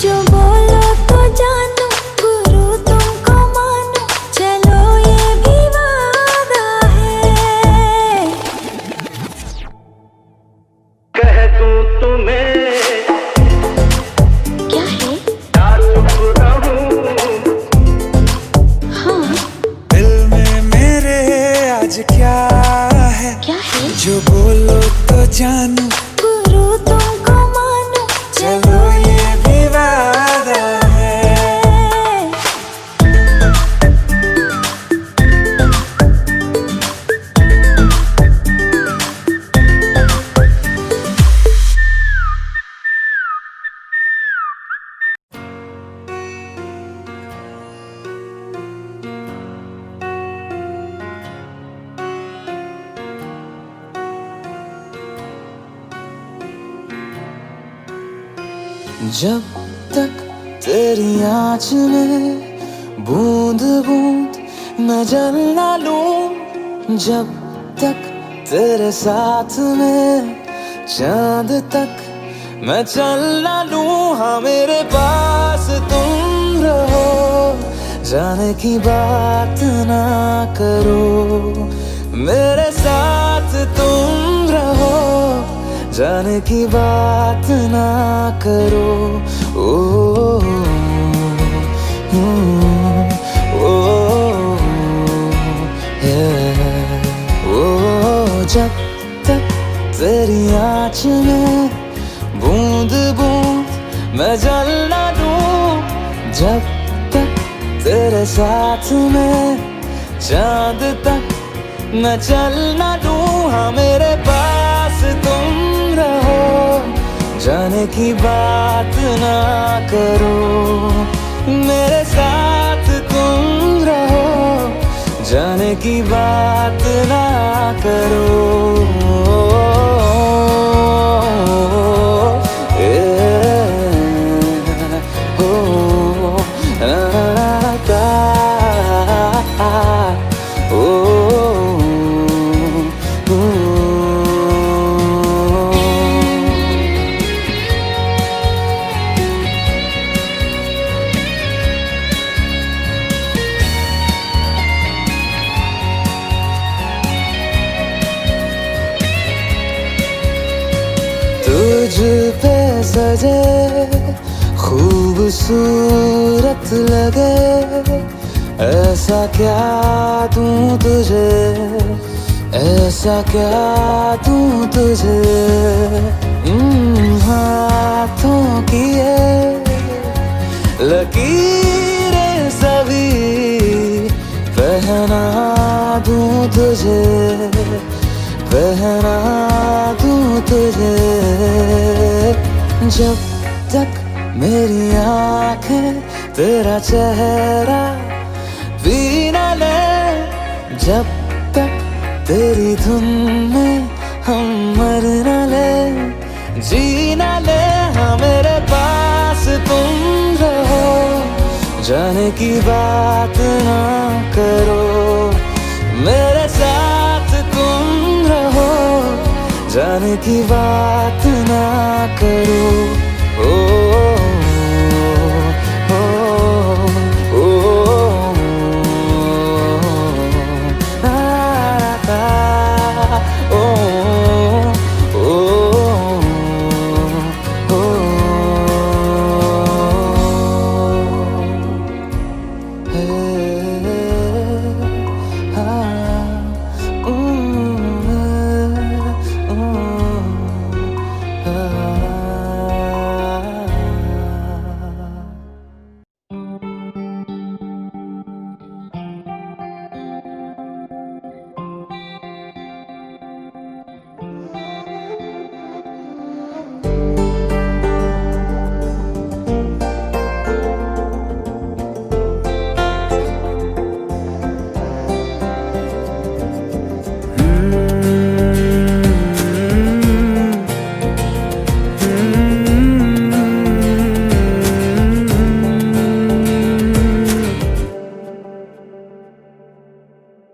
जो बोलो तो जानू, गुरु तुमको मानू, चलो ये भी वादा है। कह दूं तुम्हें क्या है? या चुप रहूं, हाँ, दिल में मेरे आज क्या है? क्या है? जो बोलो तो जानू, गुरु तुमको मानू, चलो ये भी वादा है। जब तक तेरी आँच में बूंद बूंद मैं जल ना लूं, जब तक तेरे साथ में चांद तक मैं चल ना लूं। हाँ मेरे पास तुम रहो, जाने की बात ना करो। मेरे साथ तुम रहो, जाने की बात ना करो। ओ, जब तक तेरी आँच में बूंद बूंद मैं जल ना लूं, जब तक तेरे साथ में चांद तक मैं चल ना लूं। हाँ मेरे पास तुम रहो, जाने की बात ना करो। मेरे साथ तुम रहो, जाने की बात ना करो। तुझ पे सजे खूबसूरत लगे ऐसा क्या दूं तुझे ऐसा क्या दूं तुझे हाथों की ये लकीरें सभी पहना दूं तुझे पहना दूं तुझे जब तक मेरी आंखें तेरा चेहरा भी न ले जब तक तेरी धुन में हम मर न ले जी न ले हाँ मेरे पास तुम रहो जाने की बात ना करो मेरे साथ तुम रहो जाने की बात ना करो ओ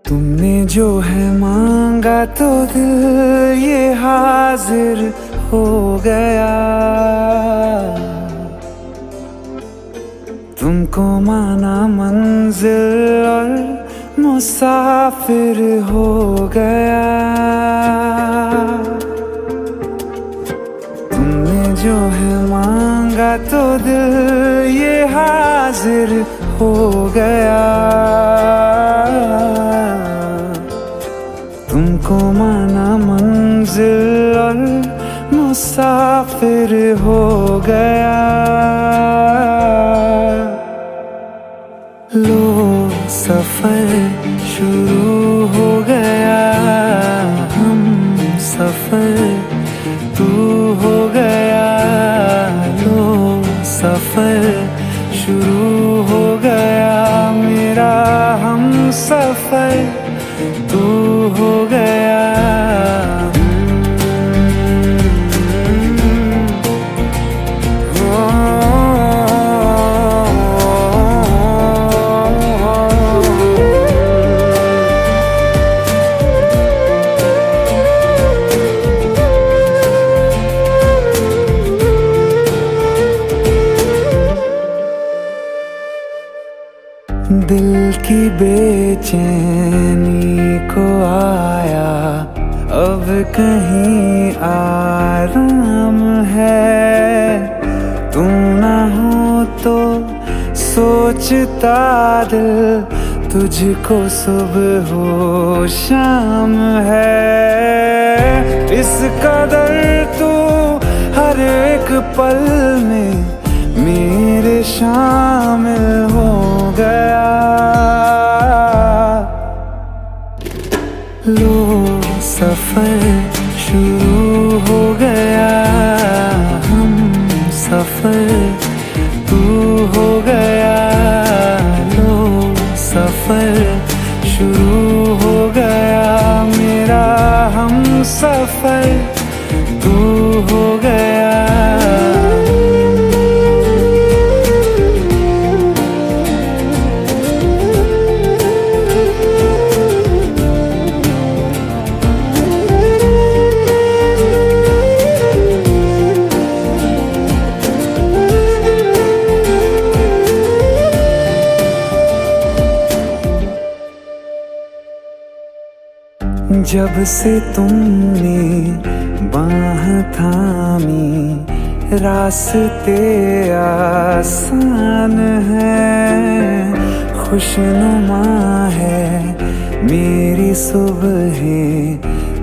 तुमने जो है मांगा तो दिल ये हाजिर हो गया तुमको माना मंजिल और मुसाफिर हो गया तुमने जो है मांगा तो दिल ये हाजिर हो गया तुमको माना मंजिल और मुसाफिर हो गया लो सफर शुरू हो गया हम सफर तू हो गया लो सफर शुरू हो गया मेरा हम सफर तू हो गया दिल की बेचैनी को आया अब कहीं आराम है तू ना हो तो सोचता दिल तुझको सुबह हो शाम है इस कदर तू हर एक पल में मेरे शामिल हो गया लो सफर शुरू हो गया हम सफर तू हो गया लो सफर शुरू हो गया मेरा हम सफर तू हो गया जब से तुमने बाह थामी रास्ते आसान है, खुशनुमा है मेरी सुबहें,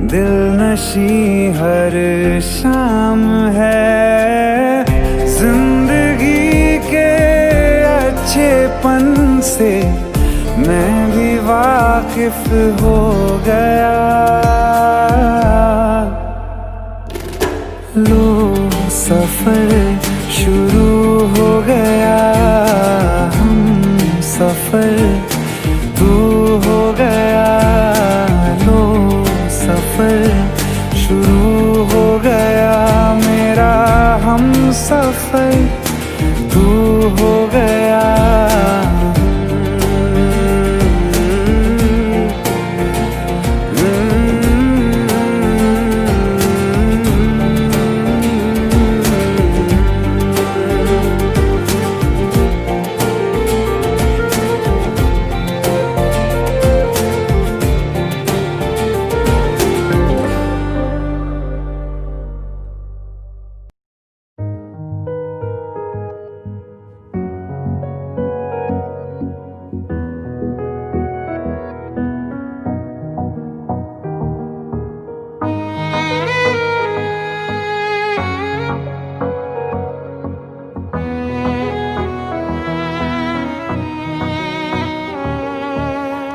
दिल नशी हर शाम है। जिंदगी के अच्छेपन से मैं भी वाकिफ हो गया। लो सफर शुरू हो गया, हम सफर तू हो गया। लो सफर शुरू हो गया मेरा, हम सफर तू हो गया।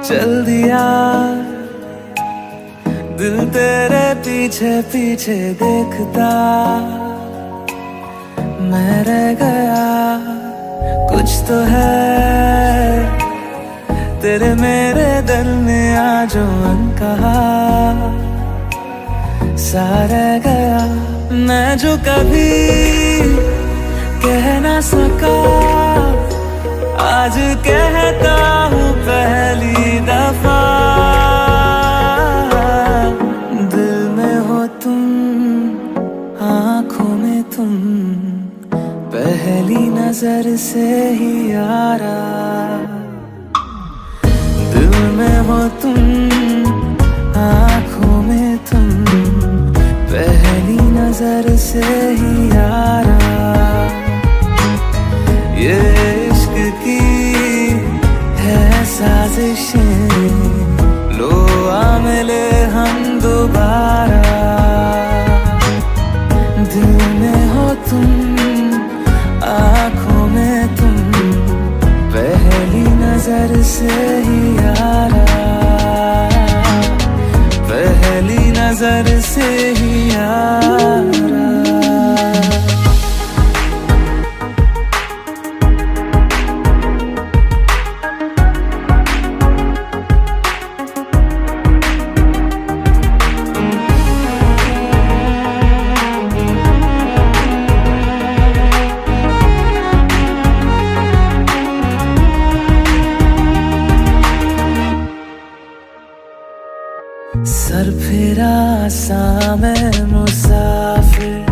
चल दिया दिल तेरे पीछे पीछे देखता, मैं रह गया कुछ तो है तेरे मेरे दिल में आज अनकहा सा रह गया। मैं जो कभी कह ना सका आज कहता हूँ पहली दफा। दिल में हो तुम, आँखों में तुम, पहली नजर से ही यारा। दिल में हो तुम, आँखों में तुम, पहली नजर से ही यारा। ये इश्क की है साजिशें, लो आ मिले हम दोबारा। दिल में हो तुम, आँखों में तुम, पहली नजर से ही यारा। पहली नजर से ही यारा। सर फिरा सा मैं मुसाफिर,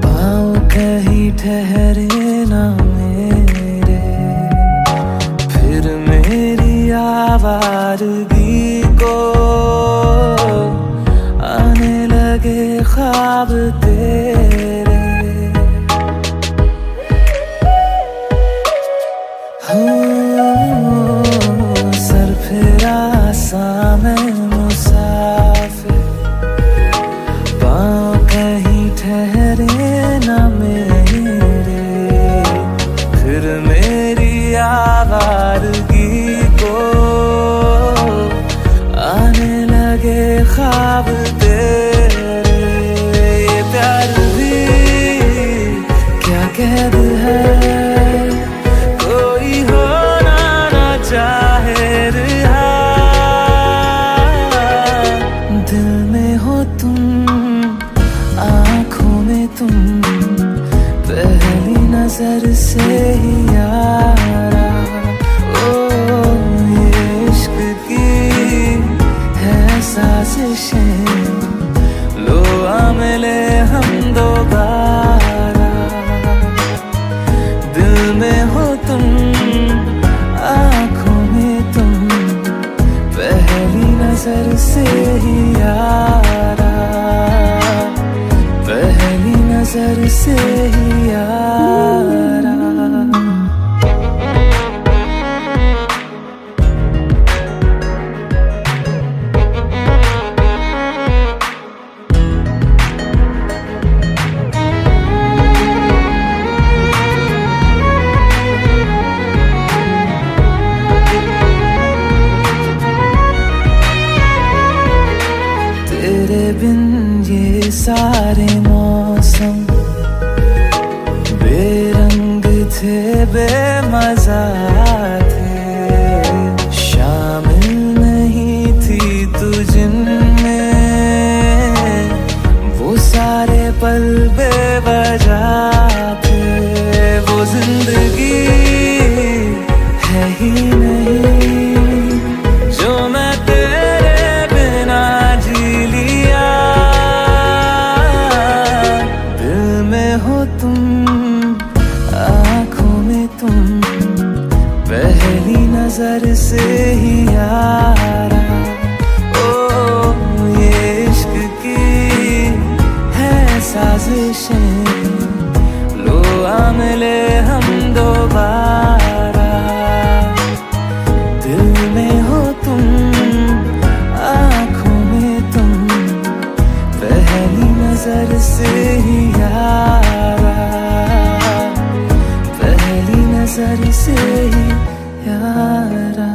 पाँव कहीं ठहरे ना मेरे। फिर मेरी आवारगी को आने लगे ख्वाब तेरे। सर फिरा सा मैं मुसाफिर, पाँव कहीं ठहरे ना मेरे। फिर मेरी आवारगी को आने लगे ख्वाब तेरे। ये प्यार भी क्या कैद है, कोई होना ना चाहे रिहा। दिल में हो तुम, आँखों में तुम, पहली नजर से ही यारा। ओ ये इश्क की है साजिशें, लो आ मिले हम दोबारा। दिल में हो तुम, आँखों में तुम, पहली नजर नजर से ही यारा, पहली नजर से ही यारा। तेरे बिन ये सारे मौसम बेरंग थे, बेमजा थे, शामिल नहीं थी तू जिनमें, वो सारे पल बेवजह थे। वो जिंदगी है ही नहीं जो मैं तेरे बिना जी लिया। दिल में हो तुम, आँखों में तुम, पहली नजर से ही यारा। ओ ये इश्क की है साजिशें, लो आ मिले हम दोबारा। दिल में हो तुम, आँखों में तुम, पहली नजर से ही यारा, पहली नजर से ही यारा।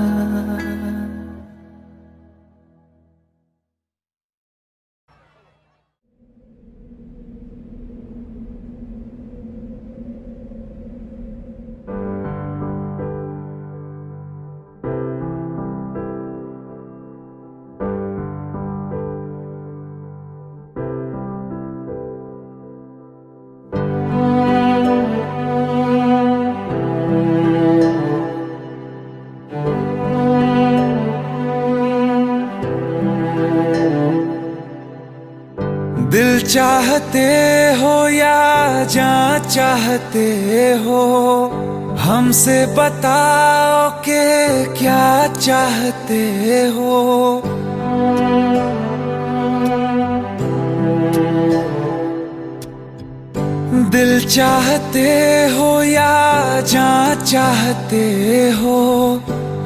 दिल चाहते हो या जान चाहते हो, हमसे बताओ कि क्या चाहते हो। दिल चाहते हो या जान चाहते हो,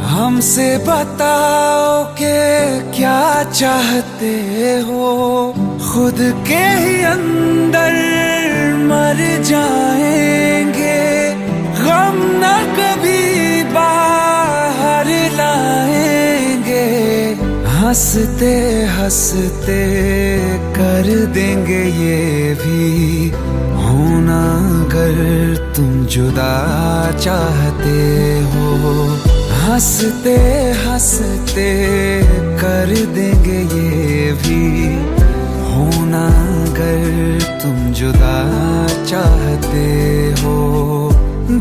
हमसे बताओ कि क्या चाहते हो। खुद के ही अंदर मर जाएंगे, गम न कभी बाहर लाएंगे। हंसते हंसते कर देंगे ये भी होना, अगर तुम जुदा चाहते हो। हंसते हंसते कर देंगे ये भी होना, अगर तुम जुदा चाहते हो।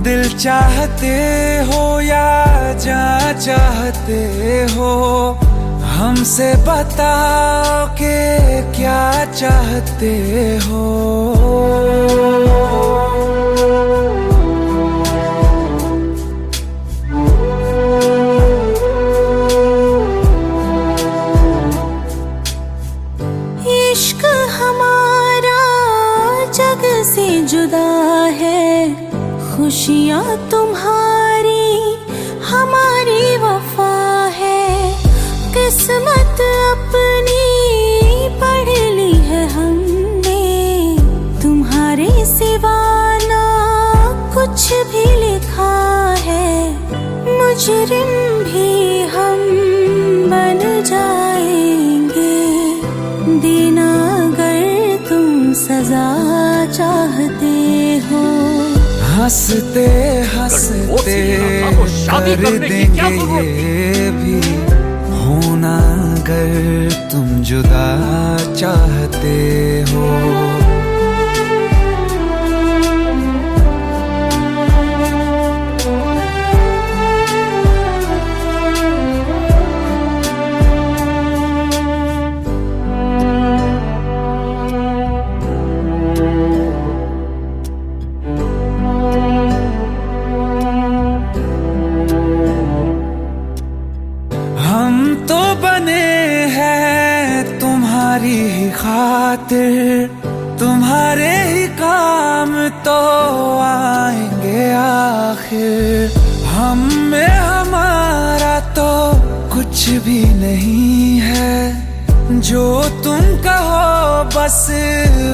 दिल चाहते हो या जान चाहते हो, हमसे बताओ कि क्या चाहते हो। इश्क हमारा जग से जुदा है, खुशियाँ तुम्हारी हमारी वफा है। किस्मत अपनी पढ़ ली है हमने, तुम्हारे सिवा ना कुछ भी लिखा है। मुजरिम भी हम बन जाएंगे, देना अगर तुम सजा चाहते हो। हंसते हंसते कर देंगे ये भी होना, अगर तुम जुदा चाहते हो। हम तो बने हैं तुम्हारी ही खातिर तुम्हारे ही काम तो आएंगे आखिर। हम में हमारा तो कुछ भी नहीं है, जो तुम कहो बस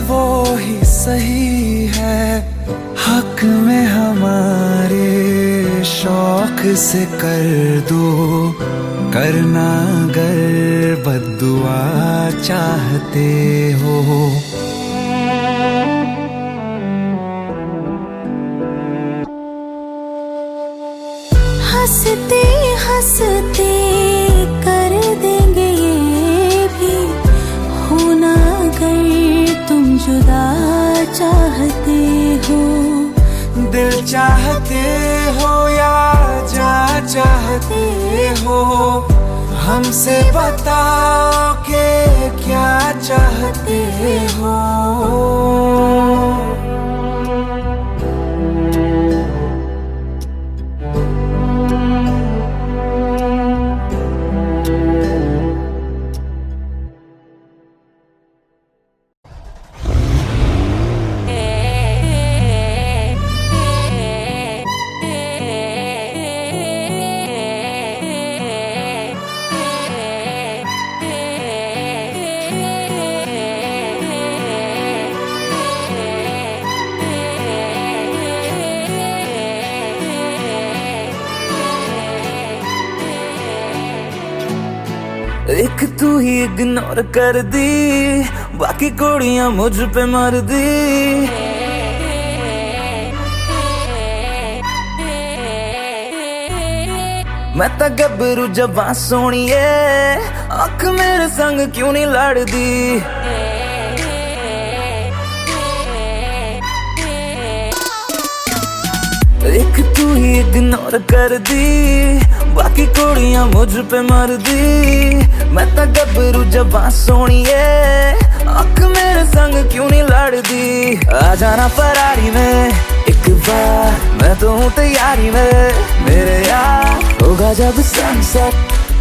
वो ही सही है। हक में हमारे शौक से कर दो, करना अगर बद्दुआ चाहते हो। हंसते हंसते कर देंगे ये भी, होना अगर तुम जुदा चाहते हो। दिल चाहते हो या जा चाहते हो, हमसे बताओ कि क्या चाहते हो। एक तू ही इग्नोर कर दी, बाकी कुड़ियां मुझ पे मर दी। मैं तो गबरू जवां सोनिए, अख मेरे संग क्यों नहीं लड़दी। एक तू ही इग्नोर कर दी, बाकी कुड़ियां मुझ पे मर दी। मैं तो गबरू जवां सोनिए, अख मेरे संग क्यों नहीं लड़दी। आ जाना फरारी में एक बार, मैं तो हूँ तैयारी में मेरे यार। होगा जब सनसेट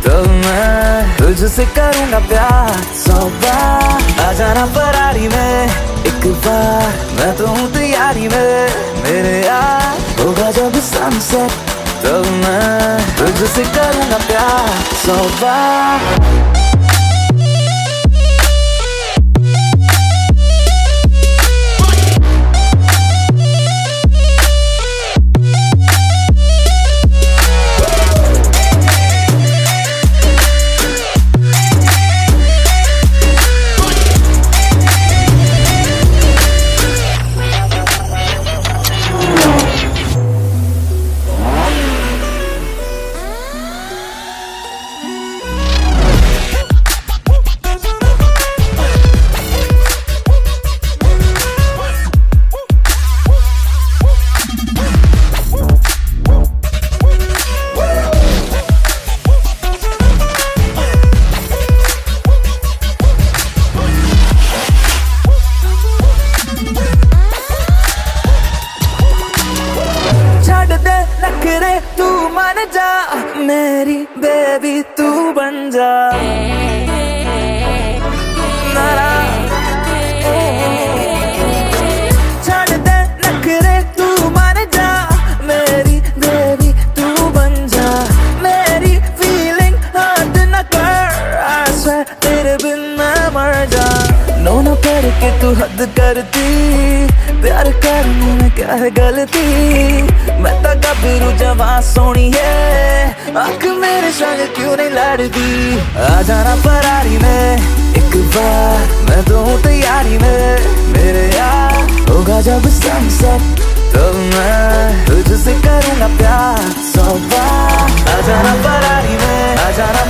तो मैं तुझसे करूँगा प्यार 100 बार। आ जाना फरारी में एक बार, मैं तो हूँ तैयारी में मेरे यार। होगा जब सनसेट तो मैं तुझसे करूँगा प्यार 100 बार। तू मान जा मेरी बेबी, तू बन जा नारा। छोड़ दे नखरे, तू मान जा मेरी बेबी, तू बन जा। मेरी फीलिंग हद न कर, I swear तेरे बिन मैं मर जा। नो न करके तू हद करती, प्यार करने में क्या है गलती। मैं तो गबरू जवां सोनिए, आँख मेरे संग क्यों नहीं लड़दी। आ जाना फरारी में एक बार, मैं तो हूँ तैयारी में मेरे यार। होगा जब सनसेट तो मैं तुझसे करूँगा प्यार 100 बार। आ जाना फरारी में, आ जाना